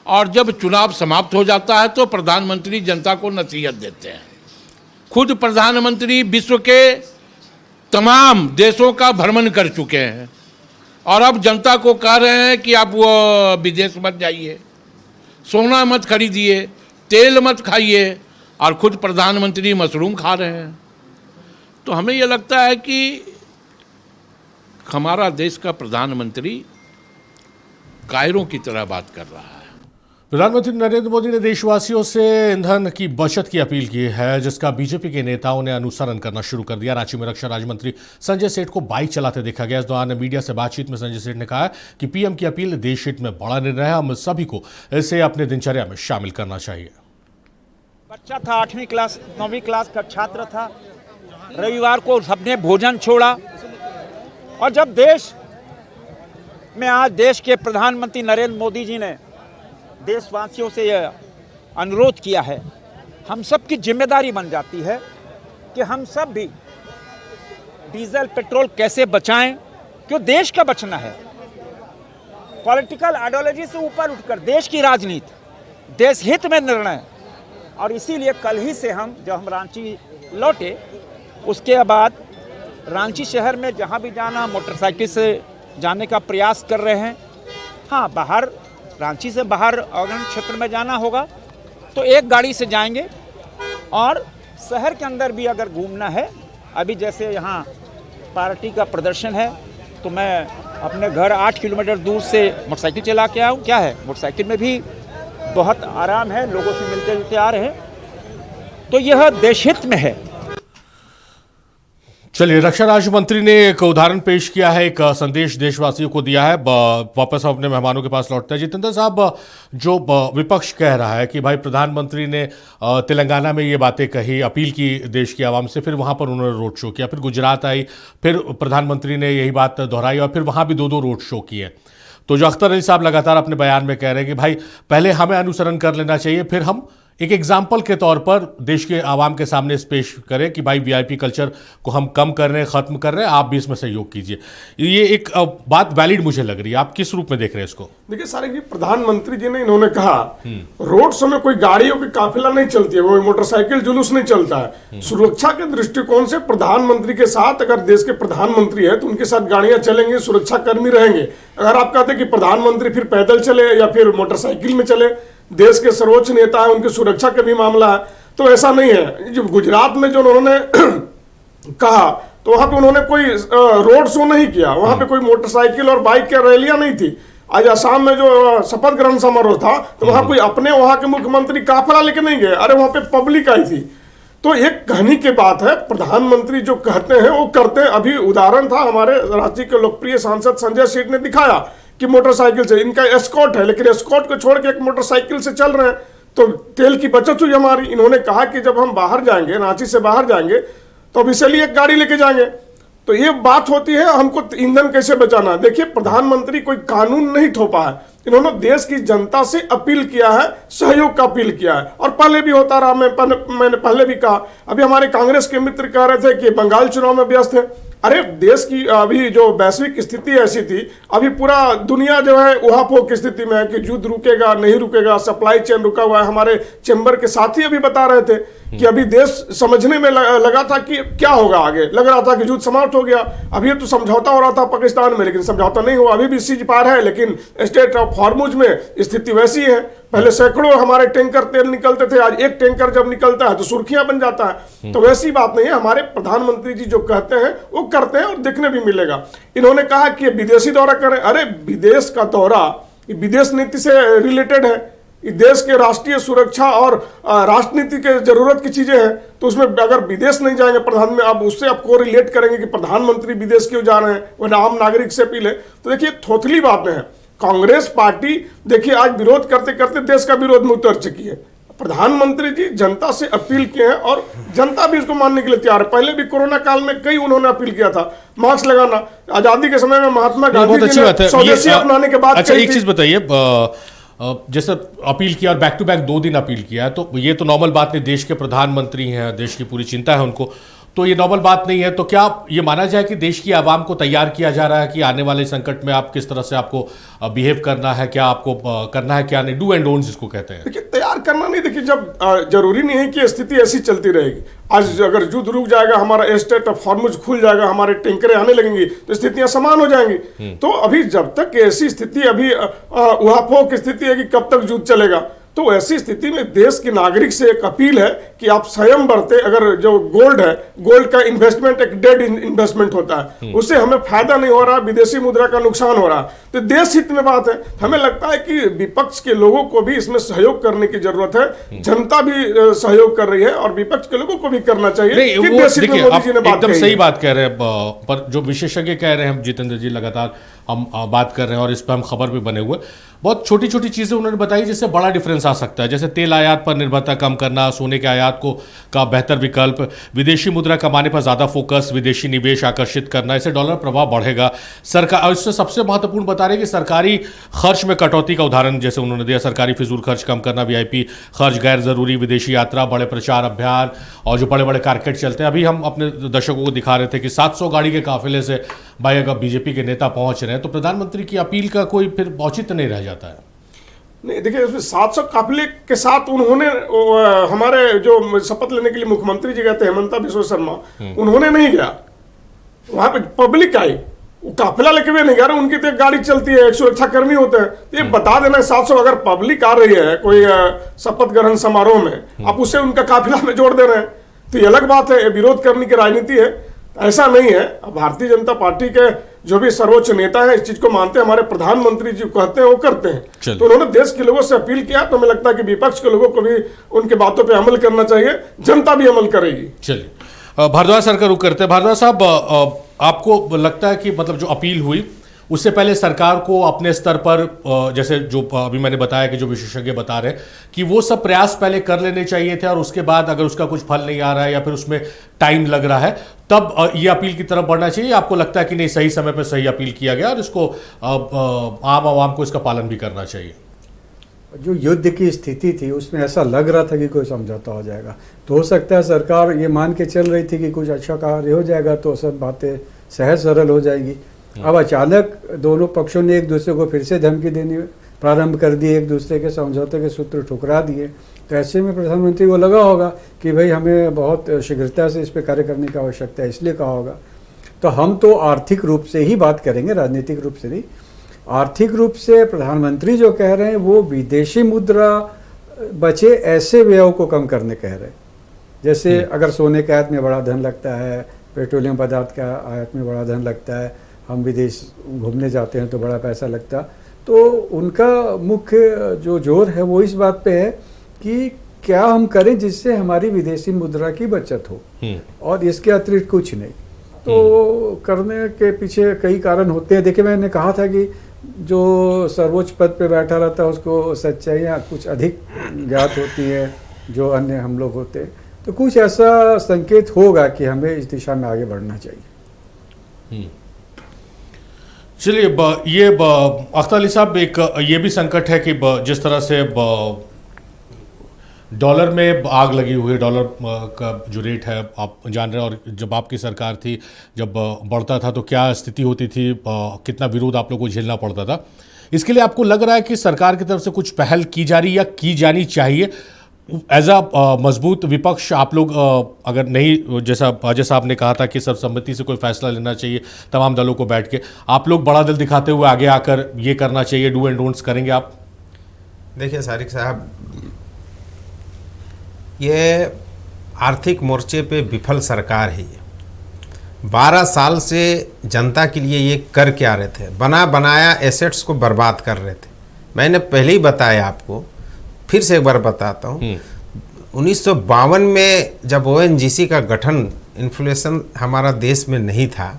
और जब चुनाव समाप्त हो जाता है तो प्रधानमंत्री जनता को नसीहत देते हैं। खुद प्रधानमंत्री विश्व के तमाम देशों का भ्रमण कर चुके हैं और अब जनता को कह रहे हैं कि आप वो विदेश मत जाइए, सोना मत खरीदिए, तेल मत खाइए, और खुद प्रधानमंत्री मशरूम खा रहे हैं। तो हमें यह लगता है कि हमारा देश का प्रधानमंत्री कायरों की तरह बात कर रहा है। प्रधानमंत्री नरेंद्र मोदी ने देशवासियों से ईंधन की बचत की अपील की है, जिसका बीजेपी के नेताओं ने अनुसरण करना शुरू कर दिया। रांची में रक्षा राज्य मंत्री संजय सेठ को बाइक चलाते देखा गया। इस दौरान मीडिया से बातचीत में संजय सेठ ने कहा कि पीएम की अपील देश हित में बड़ा निर्णय है, हम सभी को इसे अपने दिनचर्या में शामिल करना चाहिए। बच्चा था, 8वीं क्लास 9वीं क्लास का छात्र था, रविवार को सबने भोजन छोड़ा और जब देश में आज देश के प्रधानमंत्री नरेंद्र मोदी जी ने देशवासियों से यह अनुरोध किया है, हम सब की जिम्मेदारी बन जाती है कि हम सब भी डीजल पेट्रोल कैसे बचाएं, क्यों देश का बचना है। पॉलिटिकल आइडियोलॉजी से ऊपर उठकर देश की राजनीति, देश हित में निर्णय, और इसीलिए कल ही से जब हम रांची लौटे उसके बाद रांची शहर में जहां भी जाना मोटरसाइकिल से जाने का प्रयास कर रहे हैं। हाँ, बाहर रांची से बाहर औगण क्षेत्र में जाना होगा तो एक गाड़ी से जाएंगे, और शहर के अंदर भी अगर घूमना है, अभी जैसे यहाँ पार्टी का प्रदर्शन है तो मैं अपने घर 8 किलोमीटर दूर से मोटरसाइकिल चला के आया हूँ। क्या है, मोटरसाइकिल में भी बहुत आराम है, लोगों से मिलते जुलते आ रहे हैं, तो यह देशहित में है। चलिए, रक्षा राज्य मंत्री ने एक उदाहरण पेश किया है, एक संदेश देशवासियों को दिया है। वापस हम अपने मेहमानों के पास लौटते हैं। जितेंद्र साहब, जो विपक्ष कह रहा है कि भाई प्रधानमंत्री ने तेलंगाना में ये बातें कही, अपील की देश की आवाम से, फिर वहां पर उन्होंने रोड शो किया, फिर गुजरात आई, फिर प्रधानमंत्री ने यही बात दोहराई और फिर वहां भी 2 रोड शो किए। तो जो अख्तर अली साहब लगातार अपने बयान में कह रहे हैं कि भाई पहले हमें अनुसरण कर लेना चाहिए, फिर हम एक एग्जाम्पल के तौर पर देश के आवाम के सामने पेश करें कि भाई वीआईपी कल्चर को हम कम कर रहे हैं, खत्म कर रहे हैं, आप भी इसमें सहयोग कीजिए। ये एक बात वैलिड मुझे लग रही है। आप किस रूप में देख रहे हैं इसको? देखिए सारे जी, प्रधानमंत्री जी ने इन्होंने कहा रोड शो में कोई गाड़ियों की काफिला नहीं चलती है, वो मोटरसाइकिल जुलूस नहीं चलता है। सुरक्षा के दृष्टिकोण से प्रधानमंत्री के साथ, अगर देश के प्रधानमंत्री है तो उनके साथ गाड़ियां चलेंगी, सुरक्षा कर्मी रहेंगे। अगर आप कहते हैं कि प्रधानमंत्री फिर पैदल चले या फिर मोटरसाइकिल में चले, देश के सर्वोच्च नेता है, उनकी सुरक्षा का भी मामला है, तो ऐसा नहीं है। जो गुजरात में जो उन्होंने कहा, तो वहां पे उन्होंने कोई रोड शो नहीं किया, वहां पे कोई मोटरसाइकिल और बाइक की रैलियां नहीं थी। आज असम में जो शपथ ग्रहण समारोह था, तो वहां कोई अपने वहां के मुख्यमंत्री काफिला लेके नहीं गए, अरे वहां पे पब्लिक आई थी। तो एक कहने की बात है, प्रधानमंत्री जो कहते हैं वो करते हैं। अभी उदाहरण था, हमारे राज्य के लोकप्रिय सांसद संजय सेठ ने दिखाया कि मोटरसाइकिल से, इनका एस्कॉर्ट है लेकिन एस्कॉर्ट को छोड़ के एक मोटरसाइकिल से चल रहे हैं, तो तेल की बचत हुई हमारी। इन्होंने कहा कि जब हम बाहर जाएंगे, रांची से बाहर जाएंगे, तो अब इसलिए एक गाड़ी लेके जाएंगे। तो ये बात होती है हमको ईंधन कैसे बचाना। देखिए, प्रधानमंत्री कोई कानून नहीं थोपा है, इन्होंने देश की जनता से अपील किया है, सहयोग का अपील किया है। और पहले भी होता रहा, मैंने पहले भी कहा। अभी हमारे कांग्रेस के मित्र कह रहे थे कि बंगाल चुनाव में व्यस्त है। अरे देश की अभी जो वैश्विक स्थिति ऐसी थी, अभी पूरा दुनिया जो है उहापोह की स्थिति में है कि युद्ध रुकेगा नहीं रुकेगा, सप्लाई चेन रुका हुआ है। हमारे चैम्बर के साथी अभी बता रहे थे कि अभी देश समझने में लगा था कि क्या होगा आगे, लग रहा था कि युद्ध समाप्त हो गया। अभी तो समझौता हो रहा था पाकिस्तान में, लेकिन समझौता नहीं हुआ। अभी भी सीज पार है, लेकिन स्टेट ऑफ हॉर्मुज में स्थिति वैसी है। पहले सैकड़ों हमारे टैंकर तेल निकलते थे, आज एक टैंकर जब निकलता है तो सुर्खियां बन जाता है। तो वैसी बात नहीं है। हमारे प्रधानमंत्री जी जो कहते हैं वो करते हैं और देखने भी मिलेगा। इन्होंने कहा कि विदेशी दौरा करें, अरे विदेश का दौरा विदेश नीति से रिलेटेड है, देश के राष्ट्रीय सुरक्षा और राष्ट्रनीति के जरूरत की चीजें हैं। तो उसमें अगर विदेश नहीं जाएंगे प्रधानमंत्री, अब उससे आपको रिलेट करेंगे कि प्रधानमंत्री विदेश क्यों जा रहे हैं, वह आम नागरिक से अपील है। तो देखिए, थोथली बातें हैं। कांग्रेस पार्टी देखिए आज विरोध करते करते देश का विरोध में उतर चुकी है। प्रधानमंत्री जी जनता से अपील किए हैं और जनता भी इसको मानने के लिए तैयार है। पहले भी कोरोना काल में कई उन्होंने अपील किया था, मास्क लगाना। आजादी के समय में महात्मा गांधी जी ने स्वदेशी अपनाने के बाद। अच्छा, एक चीज बताइए, जैसे अपील किया और बैक टू बैक 2 दिन अपील किया है, तो ये तो नॉर्मल बात नहीं, देश के प्रधानमंत्री हैं, देश की पूरी चिंता है उनको, तो ये नॉर्मल बात नहीं है। तो क्या ये माना जाए कि देश की आवाम को तैयार किया जा रहा है कि आने वाले संकट में आप किस तरह से आपको बिहेव करना है, क्या आपको करना है, क्या नहीं, डू एंड डोंट्स जिसको कहते हैं? देखिए, तैयार करना नहीं, देखिए जब जरूरी नहीं है कि स्थिति ऐसी चलती रहेगी। आज अगर युद्ध रुक जाएगा, हमारा स्टेट ऑफ हॉर्मुज खुल जाएगा, हमारे टैंकरें आने लगेंगी, तो स्थितियां समान हो जाएंगी। तो अभी जब तक ऐसी स्थिति, अभी उहापोह की स्थिति है कि कब तक युद्ध चलेगा, तो ऐसी स्थिति में देश के नागरिक से एक अपील है कि आप स्वयं बरते। अगर जो गोल्ड है, गोल्ड का इन्वेस्टमेंट एक डेड इन्वेस्टमेंट होता है, उससे हमें फायदा नहीं हो रहा, विदेशी मुद्रा का नुकसान हो रहा। तो देश हित में बात है। हमें लगता है कि विपक्ष के लोगों को भी इसमें सहयोग करने की जरूरत है। जनता भी सहयोग कर रही है और विपक्ष के लोगों को भी करना चाहिए। एकदम सही बात कह रहे हैं, पर जो विशेषज्ञ कह रहे हैं जितेंद्र जी, लगातार हम बात कर रहे हैं और इस पर हम खबर भी बने हुए, बहुत छोटी छोटी चीजें उन्होंने बताई जिससे बड़ा डिफरेंस आ सकता है। जैसे तेल आयात पर निर्भरता कम करना, सोने के आयात का बेहतर विकल्प, विदेशी मुद्रा कमाने पर ज्यादा फोकस, विदेशी निवेश आकर्षित करना, इससे डॉलर प्रभाव बढ़ेगा। सरकार, और इससे सबसे महत्वपूर्ण बता रहे हैं कि सरकारी खर्च में कटौती का उदाहरण जैसे उन्होंने दिया, सरकारी फिजूल खर्च कम करना, वीआईपी खर्च, गैर जरूरी विदेशी यात्रा, बड़े प्रचार अभियान और जो बड़े बड़े कारकेट चलते हैं। अभी हम अपने दर्शकों को दिखा रहे थे कि 700 गाड़ी के काफिले से भाई अगर बीजेपी के नेता पहुंच रहे हैं, तो प्रधानमंत्री की अपील का कोई फिर औचित्य नहीं रह जाता है। नहीं, देखिए 700 काफिले के साथ उन्होंने हमारे जो शपथ लेने के लिए मुख्यमंत्री जी गए थे, हेमंता बिश्व शर्मा, उन्होंने नहीं गया, वहां पे पब्लिक आई, वो काफिला लेके भी नहीं गया। उनकी तो एक गाड़ी चलती है, एक सुरक्षा कर्मी होते हैं। तो ये बता देना 700 अगर पब्लिक आ रही है कोई शपथ ग्रहण समारोह में, आप उससे उनका काफिला में जोड़ दे रहे हैं, तो ये अलग बात है। विरोध करने की राजनीति है, ऐसा नहीं है। भारतीय जनता पार्टी के जो भी सर्वोच्च नेता है इस चीज को मानते हैं, हमारे प्रधानमंत्री जी कहते हैं वो करते हैं। तो उन्होंने देश के लोगों से अपील किया, तो हमें लगता है कि विपक्ष के लोगों को भी उनके बातों पे अमल करना चाहिए, जनता भी अमल करेगी। चलिए, भारद्वाज सर का रुख करते हैं। भारद्वाज साहब, आपको लगता है कि मतलब जो अपील हुई उससे पहले सरकार को अपने स्तर पर जैसे जो अभी मैंने बताया कि जो विशेषज्ञ बता रहे हैं कि वो सब प्रयास पहले कर लेने चाहिए थे और उसके बाद अगर उसका कुछ फल नहीं आ रहा है या फिर उसमें टाइम लग रहा है तब ये अपील की तरफ बढ़ना चाहिए? आपको लगता है कि नहीं, सही समय पर सही अपील किया गया और इसको आम आवाम को इसका पालन भी करना चाहिए? जो युद्ध की स्थिति थी उसमें ऐसा लग रहा था कि कोई समझौता हो जाएगा, तो हो सकता है सरकार ये मान के चल रही थी कि कुछ अच्छा कार्य हो जाएगा तो सब बातें सहज सरल हो जाएंगी। अब अचानक दोनों पक्षों ने एक दूसरे को फिर से धमकी देनी प्रारंभ कर दी, एक दूसरे के समझौते के सूत्र ठुकरा दिए। तो ऐसे में प्रधानमंत्री को लगा होगा कि भाई हमें बहुत शीघ्रता से इस पर कार्य करने की आवश्यकता है, इसलिए कहा होगा। तो हम तो आर्थिक रूप से ही बात करेंगे, राजनीतिक रूप से नहीं। आर्थिक रूप से प्रधानमंत्री जो कह रहे हैं वो विदेशी मुद्रा बचे ऐसे व्ययों को कम करने कह रहे हैं। जैसे अगर सोने के आयात में बड़ा धन लगता है, पेट्रोलियम पदार्थ का आयात में बड़ा धन लगता है, हम विदेश घूमने जाते हैं तो बड़ा पैसा लगता, तो उनका मुख्य जो जोर है वो इस बात पे है कि क्या हम करें जिससे हमारी विदेशी मुद्रा की बचत हो, और इसके अतिरिक्त कुछ नहीं। तो करने के पीछे कई कारण होते हैं। देखिए, मैंने कहा था कि जो सर्वोच्च पद पे बैठा रहता है उसको सच्चाइयाँ कुछ अधिक ज्ञात होती है जो अन्य हम लोग होते हैं, तो कुछ ऐसा संकेत होगा कि हमें इस दिशा में आगे बढ़ना चाहिए। चलिए, ये अख्तर अली साहब, एक ये भी संकट है कि जिस तरह से डॉलर में आग लगी हुई है, डॉलर का जो रेट है आप जान रहे हैं, और जब आपकी सरकार थी जब बढ़ता था तो क्या स्थिति होती थी, कितना विरोध आप लोगों को झेलना पड़ता था। इसके लिए आपको लग रहा है कि सरकार की तरफ से कुछ पहल की जा रही या की जानी चाहिए? एज अ मजबूत विपक्ष आप लोग अगर नहीं, जैसा आपने कहा था कि सर्वसम्मति से कोई फैसला लेना चाहिए तमाम दलों को बैठ के, आप लोग बड़ा दिल दिखाते हुए आगे आकर ये करना चाहिए, डू एंड डोंट्स करेंगे आप? देखिए सारिक साहब, ये आर्थिक मोर्चे पे विफल सरकार है। ये 12 साल से जनता के लिए ये कर क्या रहे थे? बना बनाया एसेट्स को बर्बाद कर रहे थे। मैंने पहले ही बताया आपको, फिर से एक बार बताता हूँ। 1952 में जब ओएनजीसी का गठन, इन्फ्लेशन हमारा देश में नहीं था,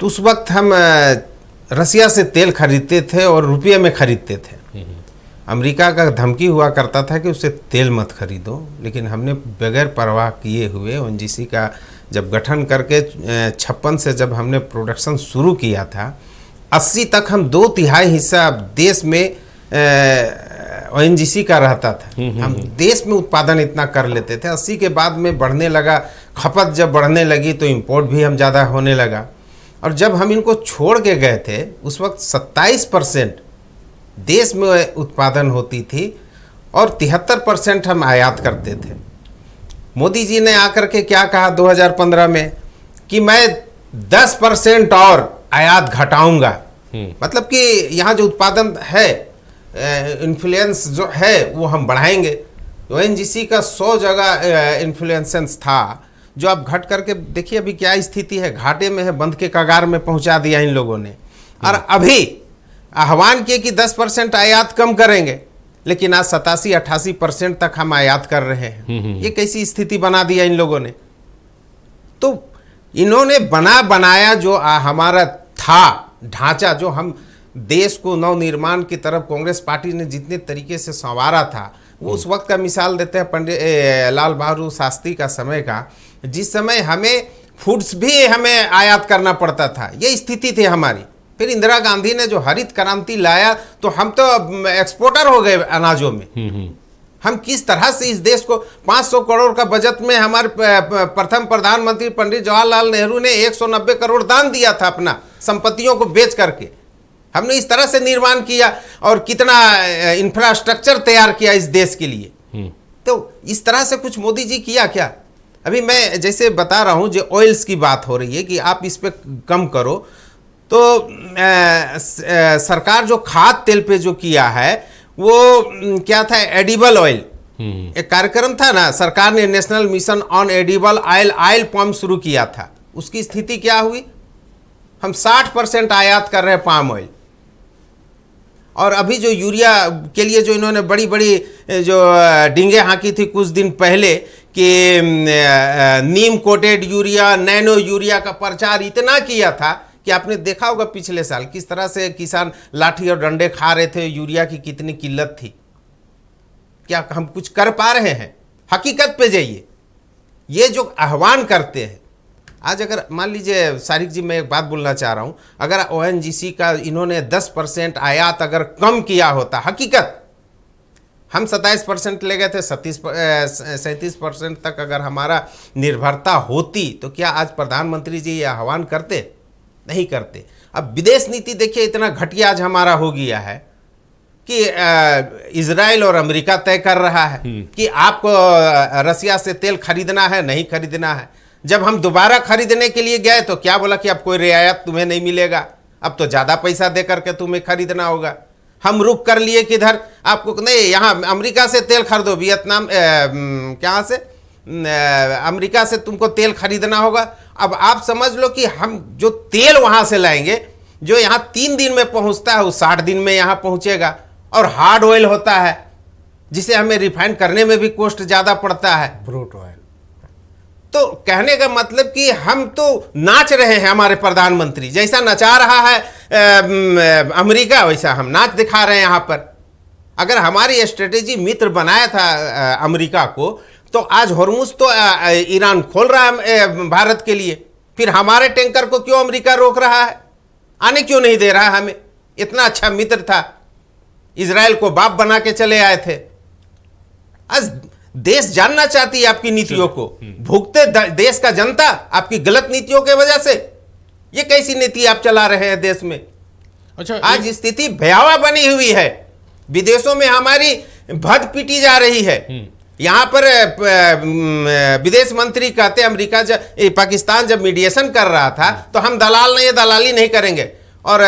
तो उस वक्त हम रसिया से तेल खरीदते थे और रुपये में खरीदते थे। अमेरिका का धमकी हुआ करता था कि उससे तेल मत खरीदो, लेकिन हमने बगैर परवाह किए हुए ओएनजीसी का जब गठन करके 56 से जब हमने प्रोडक्शन शुरू किया था, 80 तक हम 2/3 हिस्सा देश में ओएनजीसी का रहता था। हम देश में उत्पादन इतना कर लेते थे। 80 के बाद में बढ़ने लगा, खपत जब बढ़ने लगी तो इंपोर्ट भी हम ज़्यादा होने लगा। और जब हम इनको छोड़ के गए थे उस वक्त 27% देश में उत्पादन होती थी और 73% हम आयात करते थे। मोदी जी ने आकर के क्या कहा 2015 में कि मैं 10% और आयात घटाऊंगा। मतलब कि यहाँ जो उत्पादन है, इन्फ्लुएंस जो है वो हम बढ़ाएंगे। ओएनजीसी का 100 जगह इन्फ्लुएंसेंस था जो अब घट करके देखिए अभी क्या स्थिति है, घाटे में है, बंद के कगार में पहुंचा दिया इन लोगों ने। और अभी आह्वान किए कि 10% आयात कम करेंगे, लेकिन आज 87-88% तक हम आयात कर रहे हैं। ये कैसी स्थिति बना दिया इन लोगों ने? तो इन्होंने बना बनाया जो हमारा था ढांचा, जो हम देश को नवनिर्माण की तरफ कांग्रेस पार्टी ने जितने तरीके से संवारा था, वो उस वक्त का मिसाल देते हैं पंडित लाल बहादुर शास्त्री का समय का, जिस समय हमें फूड्स भी हमें आयात करना पड़ता था। ये स्थिति थी हमारी। फिर इंदिरा गांधी ने जो हरित क्रांति लाया तो हम तो एक्सपोर्टर हो गए अनाजों में। हम किस तरह से इस देश को 500 करोड़ का बजट में हमारे प्रथम प्रधानमंत्री पंडित जवाहरलाल नेहरू ने 190 करोड़ दान दिया था अपना संपत्तियों को बेच करके। हमने इस तरह से निर्माण किया और कितना इंफ्रास्ट्रक्चर तैयार किया इस देश के लिए। तो इस तरह से कुछ मोदी जी किया क्या? अभी मैं जैसे बता रहा हूं, जो ऑयल्स की बात हो रही है कि आप इस पे कम करो, तो सरकार जो खाद तेल पे जो किया है वो क्या था, एडिबल ऑयल। एक कार्यक्रम था ना, सरकार ने national mission on edible oil pump शुरू किया था। उसकी स्थिति क्या हुई? हम 60% आयात कर रहे हैं पाम ऑयल। और अभी जो यूरिया के लिए जो इन्होंने बड़ी बड़ी जो डींगे हाँकी थी कुछ दिन पहले कि नीम कोटेड यूरिया, नैनो यूरिया का प्रचार इतना किया था कि आपने देखा होगा पिछले साल किस तरह से किसान लाठी और डंडे खा रहे थे, यूरिया की कितनी किल्लत थी। क्या हम कुछ कर पा रहे हैं? हकीकत पे जाइए। ये जो आह्वान करते हैं, आज अगर मान लीजिए सारिक जी, मैं एक बात बोलना चाह रहा हूं, अगर ONGC का इन्होंने 10% आयात अगर कम किया होता, हकीकत हम 27% ले गए थे, 37% तक अगर हमारा निर्भरता होती तो क्या आज प्रधानमंत्री जी ये आह्वान करते? नहीं करते। अब विदेश नीति देखिए इतना घटिया आज हमारा हो गया है कि इजराइल और अमेरिका तय कर रहा है कि आपको रसिया से तेल खरीदना है नहीं खरीदना है। जब हम दोबारा खरीदने के लिए गए तो क्या बोला कि अब कोई रियायत तुम्हें नहीं मिलेगा, अब तो ज़्यादा पैसा दे करके तुम्हें खरीदना होगा। हम रुक कर लिए किधर, आपको नहीं, यहाँ अमेरिका से तेल खरीदो, वियतनाम क्या से अमेरिका से तुमको तेल खरीदना होगा। अब आप समझ लो कि हम जो तेल वहाँ से लाएंगे, जो यहाँ 3 दिन में पहुँचता है वो 60 दिन में यहाँ पहुँचेगा, और हार्ड ऑयल होता है जिसे हमें रिफाइन करने में भी कॉस्ट ज़्यादा पड़ता है, ब्रूट ऑयल। तो कहने का मतलब कि हम तो नाच रहे हैं, हमारे प्रधानमंत्री जैसा नचा रहा है अमेरिका वैसा हम नाच दिखा रहे हैं यहाँ पर। अगर हमारी स्ट्रेटेजी मित्र बनाया था अमेरिका को, तो आज हॉर्मुज तो ईरान खोल रहा है भारत के लिए, फिर हमारे टैंकर को क्यों अमेरिका रोक रहा है, आने क्यों नहीं दे रहा है हमें? इतना अच्छा मित्र था, इजराइल को बाप बना के चले आए थे। आज देश जानना चाहती है आपकी नीतियों को, भुगते देश का जनता आपकी गलत नीतियों के वजह से। ये कैसी नीति आप चला रहे हैं देश में? अच्छा, आज स्थिति भयावह बनी हुई है, विदेशों में हमारी भद पीटी जा रही है। यहां पर विदेश मंत्री कहते अमेरिका पाकिस्तान जब मीडिएशन कर रहा था तो हम दलाल नहीं, दलाली नहीं करेंगे, और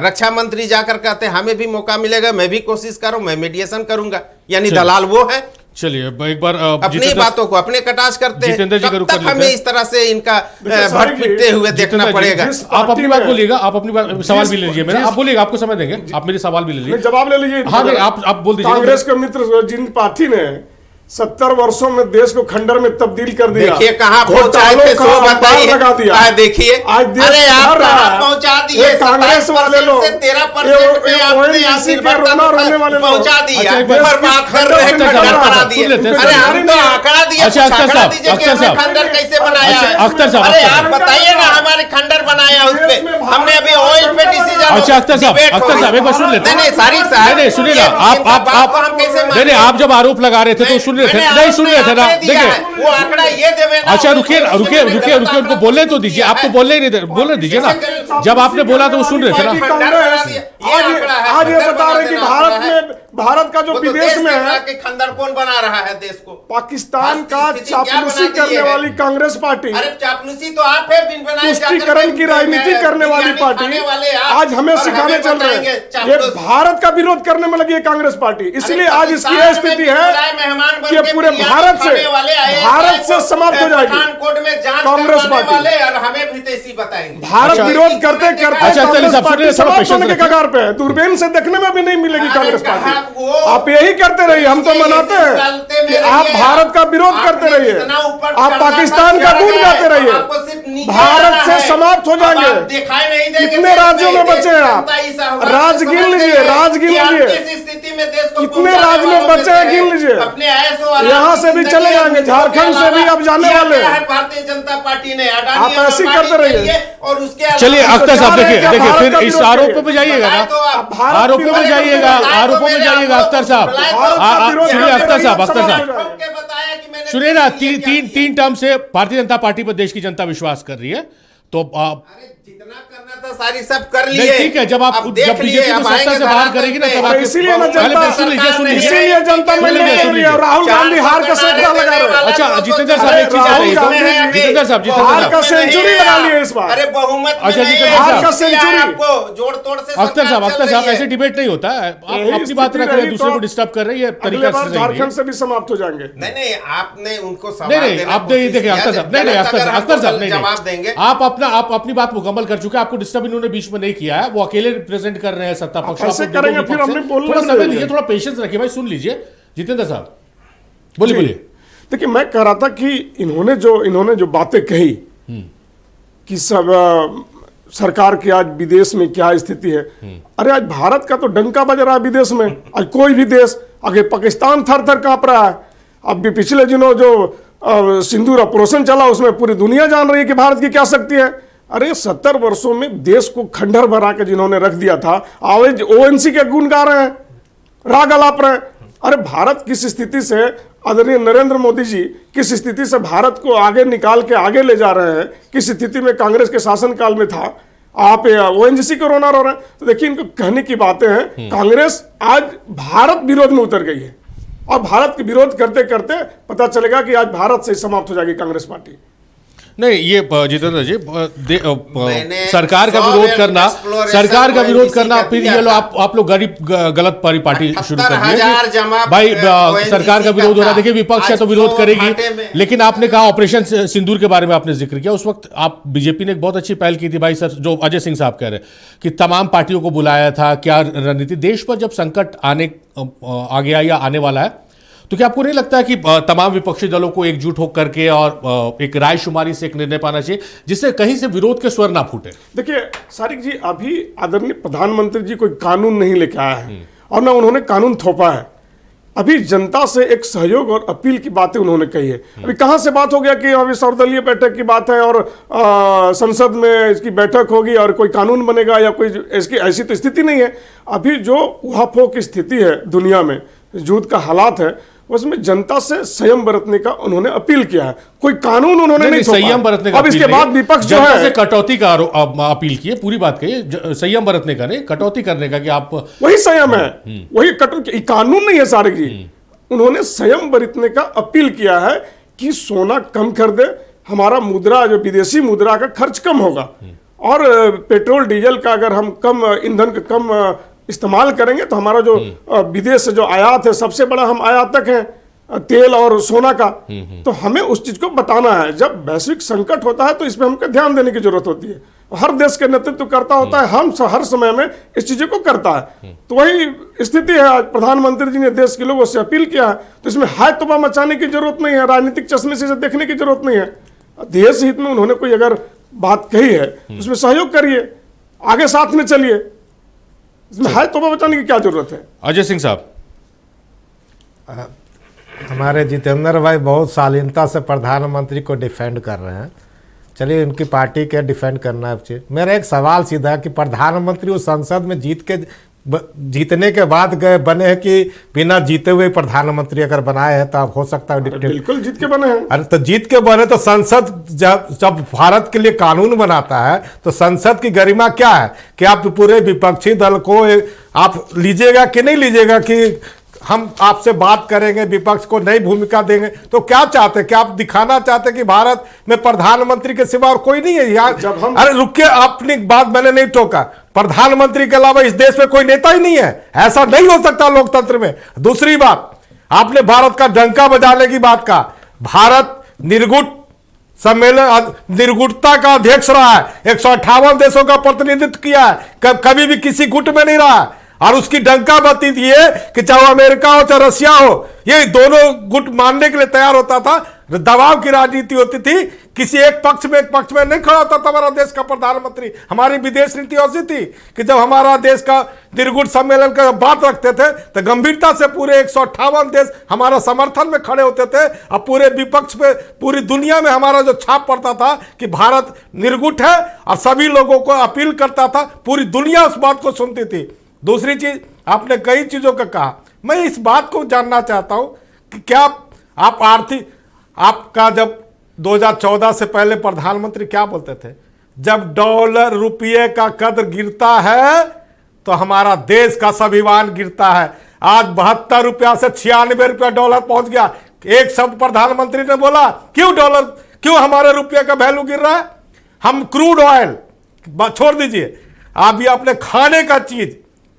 रक्षा मंत्री जाकर कहते हैं हमें भी मौका मिलेगा, मैं भी कोशिश करूं, मैं मीडिएशन करूंगा। यानी दलाल वो है। चलिए एक बार अपनी बातों को अपने कटाश करते हैं। कब तक हमें इस तरह से इनका भट पिटते हुए देखना पड़ेगा? आप अपनी बात बोलिएगा, आप अपनी बात, सवाल भी ले लीजिए मेरा, आप बोलिएगा, आपको समय देंगे, आप मेरे सवाल भी ले लीजिए, जवाब ले लीजिए। हाँ आप बोल दीजिए। कांग्रेस के मित्र जिन पार्टी ने 70 वर्षों में देश को खंडर में तब्दील कर दिया, देखिए कहां पहुंचाए थे, सो बताइए। लगा दिया, देखिए अरे आप कहां पहुंचा दिए? कांग्रेस वाले लोग 13% पे आपने पहुंचा दिया, बर्बाद कर रहे हैं, खंडर बना दिए। अरे हम तो आंकड़ा दिया, आंकड़ा दीजिए कि हमने खंडर कैसे बनाया है। अख्तर साहब, अरे आप बताइए ना, हमारे खंडर बनाया उस पे, हमने अभी ऑयल पे डिसीजन। अच्छा अख्तर साहब एक बार सुन लेते हैं। नहीं सारी साहब, नहीं सुनिए ना, आप नहीं आप जब आरोप लगा रहे थे तो सुन रहे थे, नहीं सुन रहे थे ना, देखिए वो आंकड़ा ये देवे ना। अच्छा रुकिए उनको बोलने तो दीजिए, आपको बोलने ही नहीं, बोलने दीजिए ना। जब आपने बोला तो वो सुन रहे थे ना। आज ये बता रहे कि भारत का जो विदेश में है, खंडर कौन बना रहा है देश को? पाकिस्तान का चापलूसी करने वाली कांग्रेस पार्टी, अरे चापलूसी तो आप है, बिन बनाए तुष्टीकरण की राजनीति करने वाली पार्टी आज हमें सिखाने चल रहे हैं। ये भारत का विरोध करने में लगी है कांग्रेस पार्टी, इसलिए आज इसकी यह स्थिति है कि पूरे भारत से समाप्त हो जाएगी कांग्रेस पार्टी। हमें भी तेजी बताएंगे। भारत विरोध करते करते कांग्रेस पार्टी समाप्त होने के कगार पे है, दूरबीन से देखने में भी नहीं मिलेगी कांग्रेस पार्टी। आप यही करते रहिए, हम तो मनाते हैं कि आप भारत का विरोध करते रहिए, आप पाकिस्तान का गुण गाते रहिए, भारत से समाप्त हो जाएंगे। कितने राज्यों में बचे हैं आप? राज गिन लीजिए, राज गिन लीजिए, कितने राज्य में बचे हैं गिन लीजिए। यहाँ से भी चले जाएंगे, झारखंड से भी अब जाने वाले। भारतीय जनता पार्टी ने आप ऐसे करते रहिए। और उसके चलिए अख्तर साहब देखिए फिर इस आरोप पे जाइएगा ना, आरोपों में जाइएगा, आरोपों में जाइएगा अख्तर साहब। सुनिए अख्तर साहब सुनिए ना, तीन टर्म से भारतीय जनता पार्टी पर देश की जनता विश्वास कर रही है, तो जितना करना था सारी सब कर लिए। ठीक है, जब बीजेपी को सत्ता से बाहर करेगी ना, तब इसीलिए जनता राहुल गांधी हार का सेंचुरी लगा रहे हैं। अच्छा जितेंद्र साहब एक चीज आ रही है, जितेंद्र साहब हार का सेंचुरी लगा लिए इस बार। अरे बहुमत अच्छा हार का सेंचुरी आपको जोड़ तोड़ से। अख्तर साहब ऐसे डिबेट नहीं होता है, आप अपनी बात रख रहे हैं, दूसरे को डिस्टर्ब कर रही है, तरीका से झारखंड से भी समाप्त हो जाएंगे। नहीं आपने उनको नहीं आप देखिए अख्तर साहब, नहीं अख्तर साहब नहीं जवाब देंगे। आप अपनी बात मुकम्मल कर चुके हैं, आपको डिस्टर्ब इन्होंने बीच में नहीं किया है, वो अकेले रिप्रेजेंट कर रहे हैं सत्ता पक्ष। ऐसे करेंगे फिर हमने बोलना थोड़ा समय लीजिए, थोड़ा पेशेंस रखिए भाई, सुन लीजिए जितेंद्र साहब, बोलिए। देखिए, मैं कह रहा था कि इन्होंने जो बातें कही कि सब सरकार की आज विदेश में क्या स्थिति है। अरे आज भारत का तो डंका बज रहा है विदेश में। आज कोई भी देश, आगे पाकिस्तान थर थर कांप रहा है। अब भी पिछले दिनों जो सिंदूर ऑपरेशन चला उसमें पूरी दुनिया जान रही है कि भारत की क्या शक्ति है। अरे 70 वर्षों में देश को खंडहर भरा के जिन्होंने रख दिया था, आज ओएनसी के गुण गा रहे हैं, राग अलाप रहे हैं। अरे भारत किस स्थिति से, आदरणीय नरेंद्र मोदी जी किस स्थिति से भारत को आगे निकाल के आगे ले जा रहे हैं, किस स्थिति में कांग्रेस के शासनकाल में था, आप ओएनजीसी को रोना रो रहे हैं। तो देखिए, इनको कहने की बातें हैं। कांग्रेस आज भारत विरोध में उतर गई है और भारत के विरोध करते करते पता चलेगा कि आज भारत से समाप्त हो जाएगी कांग्रेस पार्टी। नहीं, ये जितेंद्र जी सरकार का विरोध करना, फिर ये लो आप लोग गलत पार्टी शुरू कर दिए भाई। सरकार का विरोध हो रहा है, देखिए विपक्ष है तो विरोध करेगी, लेकिन आपने कहा ऑपरेशन सिंदूर के बारे में आपने जिक्र किया। उस वक्त आप बीजेपी ने एक बहुत अच्छी पहल की थी भाई सर, जो अजय सिंह साहब कह रहे कि तमाम पार्टियों को बुलाया था। क्या रणनीति देश पर जब संकट आ गया या आने वाला है, तो क्या आपको नहीं लगता है कि तमाम विपक्षी दलों को एकजुट होकर के और एक रायशुमारी से एक निर्णय पाना चाहिए जिससे कहीं से विरोध के स्वर ना फूटे? देखिए सारिक जी, अभी आदरणीय प्रधानमंत्री जी कोई कानून नहीं लेके आया है और ना उन्होंने कानून थोपा है। अभी जनता से एक सहयोग और अपील की बातें उन्होंने कही है। अभी कहां से बात हो गया कि अभी सर्वदलीय बैठक की बात है और संसद में इसकी बैठक होगी और कोई कानून बनेगा या कोई इसकी ऐसी तो स्थिति नहीं है। अभी जो उहापोह की स्थिति है दुनिया में, युद्ध का हालात है, उसमें जनता से संयम बरतने का उन्होंने अपील किया है। कोई कानून उन्होंने नहीं संयम बरतने का। अब इसके बाद विपक्ष जो है से कटौती का अपील की है, पूरी बात कही, संयम बरतने का नहीं, कटौती करने का, कि आप वही संयम है, वही कटौती, कानून नहीं है सारिक जी। उन्होंने संयम बरतने का अपील किया है कि सोना कम कर दे, हमारा मुद्रा जो विदेशी मुद्रा का खर्च कम होगा और पेट्रोल डीजल का अगर हम कम ईंधन का कम इस्तेमाल करेंगे तो हमारा जो विदेश से जो आयात है, सबसे बड़ा हम आयातक हैं तेल और सोना का, तो हमें उस चीज को बताना है। जब वैश्विक संकट होता है तो इसमें हमको ध्यान देने की जरूरत होती है। हर देश के नेतृत्व करता होता है, हम हर समय में इस चीजों को करता है। तो वही स्थिति है। आज प्रधानमंत्री जी ने देश के लोगों से अपील किया है, तो इसमें हाय तोबा मचाने की जरूरत नहीं है, राजनीतिक चश्मे से देखने की जरूरत नहीं है। देश हित में उन्होंने कोई अगर बात कही है उसमें सहयोग करिए, आगे साथ में चलिए, इसमें हाय तोबा बचाने की क्या जरूरत है? अजय सिंह साहब, हमारे जितेंद्र भाई बहुत शालीनता से प्रधानमंत्री को डिफेंड कर रहे हैं। चलिए, उनकी पार्टी के डिफेंड करना है। मेरा एक सवाल सीधा है कि प्रधानमंत्री उस संसद में जीतने के बाद गए बने हैं कि बिना जीते हुए प्रधानमंत्री अगर बनाए हैं तो आप हो सकता है डिक्टेटर? बिल्कुल जीत के बने हैं। अरे तो जीत के बने तो संसद जब भारत के लिए कानून बनाता है तो संसद की गरिमा क्या है कि आप पूरे विपक्षी दल को आप लीजिएगा कि नहीं लीजिएगा कि हम आपसे बात करेंगे, विपक्ष को नई भूमिका देंगे। तो क्या चाहते, क्या आप दिखाना चाहते कि भारत में प्रधानमंत्री के सिवा और कोई नहीं है यार? जब हम अरे रुकिए, अपनी बात मैंने नहीं टोका, प्रधानमंत्री के अलावा इस देश में कोई नेता ही नहीं है, ऐसा नहीं हो सकता लोकतंत्र में। दूसरी बात, आपने भारत का डंका बजाने की बात कहा। भारत निर्गुट सम्मेलन, निर्गुटता का अध्यक्ष रहा है, 158 देशों का प्रतिनिधित्व किया है, कभी भी किसी गुट में नहीं रहा। और उसकी डंका बत्ती थी ये कि चाहे अमेरिका हो चाहे रशिया हो, ये दोनों गुट मानने के लिए तैयार होता था। दबाव की राजनीति होती थी, किसी एक पक्ष में नहीं खड़ा होता था हमारा देश का प्रधानमंत्री। हमारी विदेश नीति ऐसी थी कि जब हमारा देश का निर्गुट सम्मेलन का बात रखते थे तो गंभीरता से पूरे 158 देश हमारा समर्थन में खड़े होते थे और पूरे विपक्ष पे पूरी दुनिया में हमारा जो छाप पड़ता था कि भारत निर्गुट है और सभी लोगों को अपील करता था, पूरी दुनिया उस बात को सुनती थी। दूसरी चीज, आपने कई चीजों का कहा, मैं इस बात को जानना चाहता हूं कि क्या आप आपका जब 2014 से पहले प्रधानमंत्री क्या बोलते थे, जब डॉलर रुपये का कदर गिरता है तो हमारा देश का स्वाभिमान गिरता है। आज 72 रुपया से 96 रुपया डॉलर पहुंच गया। एक शब्द प्रधानमंत्री ने बोला, क्यों हमारे रुपये का वैल्यू गिर रहा है? हम क्रूड ऑयल छोड़ दीजिए, अभी अपने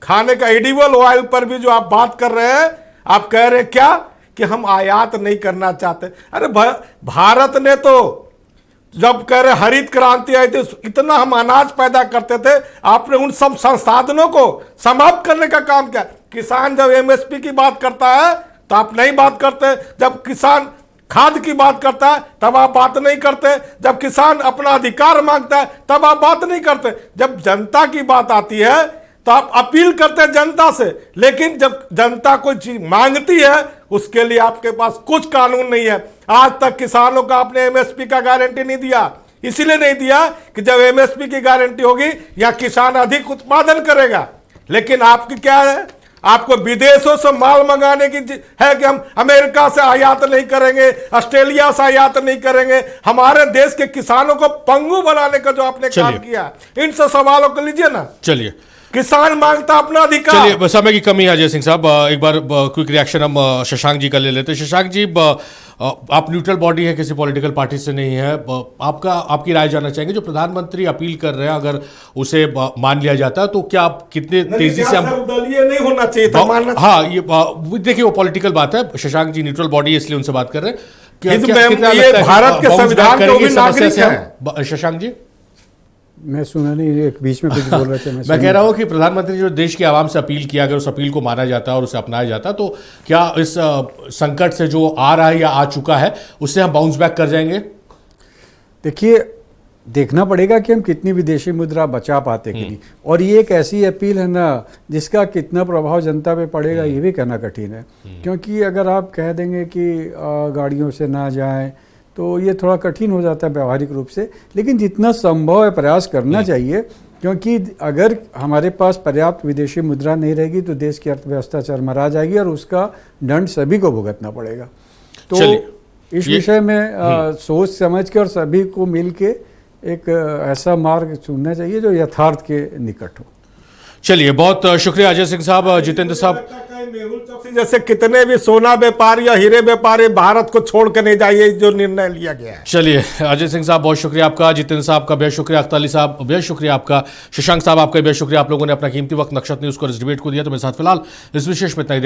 खाने का एडिबल ऑयल पर भी जो आप बात कर रहे हैं, आप कह रहे हैं क्या कि हम आयात नहीं करना चाहते। अरे भारत ने तो जब कह रहे हरित क्रांति आई थी, इतना हम अनाज पैदा करते थे, आपने उन सब संसाधनों को समाप्त करने का काम किया। किसान जब एमएसपी की बात करता है तो आप नहीं बात करते, जब किसान खाद की बात करता है तब आप बात नहीं करते, जब किसान अपना अधिकार मांगता है तब आप बात नहीं करते, जब जनता की बात आती है तो आप अपील करते हैं जनता से, लेकिन जब जनता कोई चीज मांगती है उसके लिए आपके पास कुछ कानून नहीं है। आज तक किसानों का आपने एमएसपी का गारंटी नहीं दिया, इसीलिए नहीं दिया कि जब एमएसपी की गारंटी होगी या किसान अधिक उत्पादन करेगा। लेकिन आपकी क्या है, आपको विदेशों से माल मंगाने की है कि हम अमेरिका से आयात नहीं करेंगे, ऑस्ट्रेलिया से आयात नहीं करेंगे। हमारे देश के किसानों को पंगु बनाने का जो आपने काम किया, इन सब सवालों को लीजिए ना। चलिए, किसान मांगता अपना अधिकार। चलिए, समय की कमी है अजय सिंह साहब, एक बार क्विक रिएक्शन हम शशांक जी का ले लेते हैं। शशांक जी, आप न्यूट्रल बॉडी है, किसी पॉलिटिकल पार्टी से नहीं है, आपकी राय जानना चाहेंगे। जो प्रधानमंत्री अपील कर रहे हैं, अगर उसे मान लिया जाता है तो क्या आप कितने तेजी से सर्वदलीय नहीं होना चाहिए था, मानना। हाँ, ये देखिए वो पॉलिटिकल बात है। शशांक जी न्यूट्रल बॉडी है इसलिए उनसे बात कर रहे हैं। ये भारत के संविधान के भी नागरिक हैं। शशांक जी, मैं सुना नहीं, एक बीच में कुछ बोल रहे थे। मैं कह रहा हूं कि प्रधानमंत्री जो देश की आवाम से अपील किया, अगर उस अपील को माना जाता है और उसे अपनाया जाता है तो क्या इस संकट से जो आ रहा है या आ चुका है उससे हम बाउंस बैक कर जाएंगे? देखिए, देखना पड़ेगा कि हम कितनी विदेशी मुद्रा बचा पाते कि नहीं, और ये एक ऐसी अपील है ना जिसका कितना प्रभाव जनता पे पड़ेगा ये भी कहना कठिन है। क्योंकि अगर आप कह देंगे कि गाड़ियों से ना जाएं तो ये थोड़ा कठिन हो जाता है व्यवहारिक रूप से, लेकिन जितना संभव है प्रयास करना चाहिए। क्योंकि अगर हमारे पास पर्याप्त विदेशी मुद्रा नहीं रहेगी तो देश की अर्थव्यवस्था चरमरा जाएगी और उसका दंड सभी को भुगतना पड़ेगा। तो इस विषय में सोच समझ कर सभी को मिल के एक ऐसा मार्ग चुनना चाहिए जो यथार्थ के निकट हो। चलिए, बहुत शुक्रिया अजय सिंह साहब, जितेंद्र साहब। मेहुल चौकसी जैसे कितने भी सोना व्यापारी या हीरे व्यापारी भारत को छोड़ कर नहीं जाइए, जो निर्णय लिया गया है। चलिए, अजय सिंह साहब बहुत शुक्रिया आपका, जितेंद्र साहब का बेहद शुक्रिया, अख्तर अली साहब बेहद शुक्रिया आपका, शशांक साहब आपका बेहद शुक्रिया। आप लोगों ने अपना कीमती वक्त नक्षत्र न्यूज को इस डिबेट को दिया। तो मेरे साथ फिलहाल इस विशेष में इतना ही।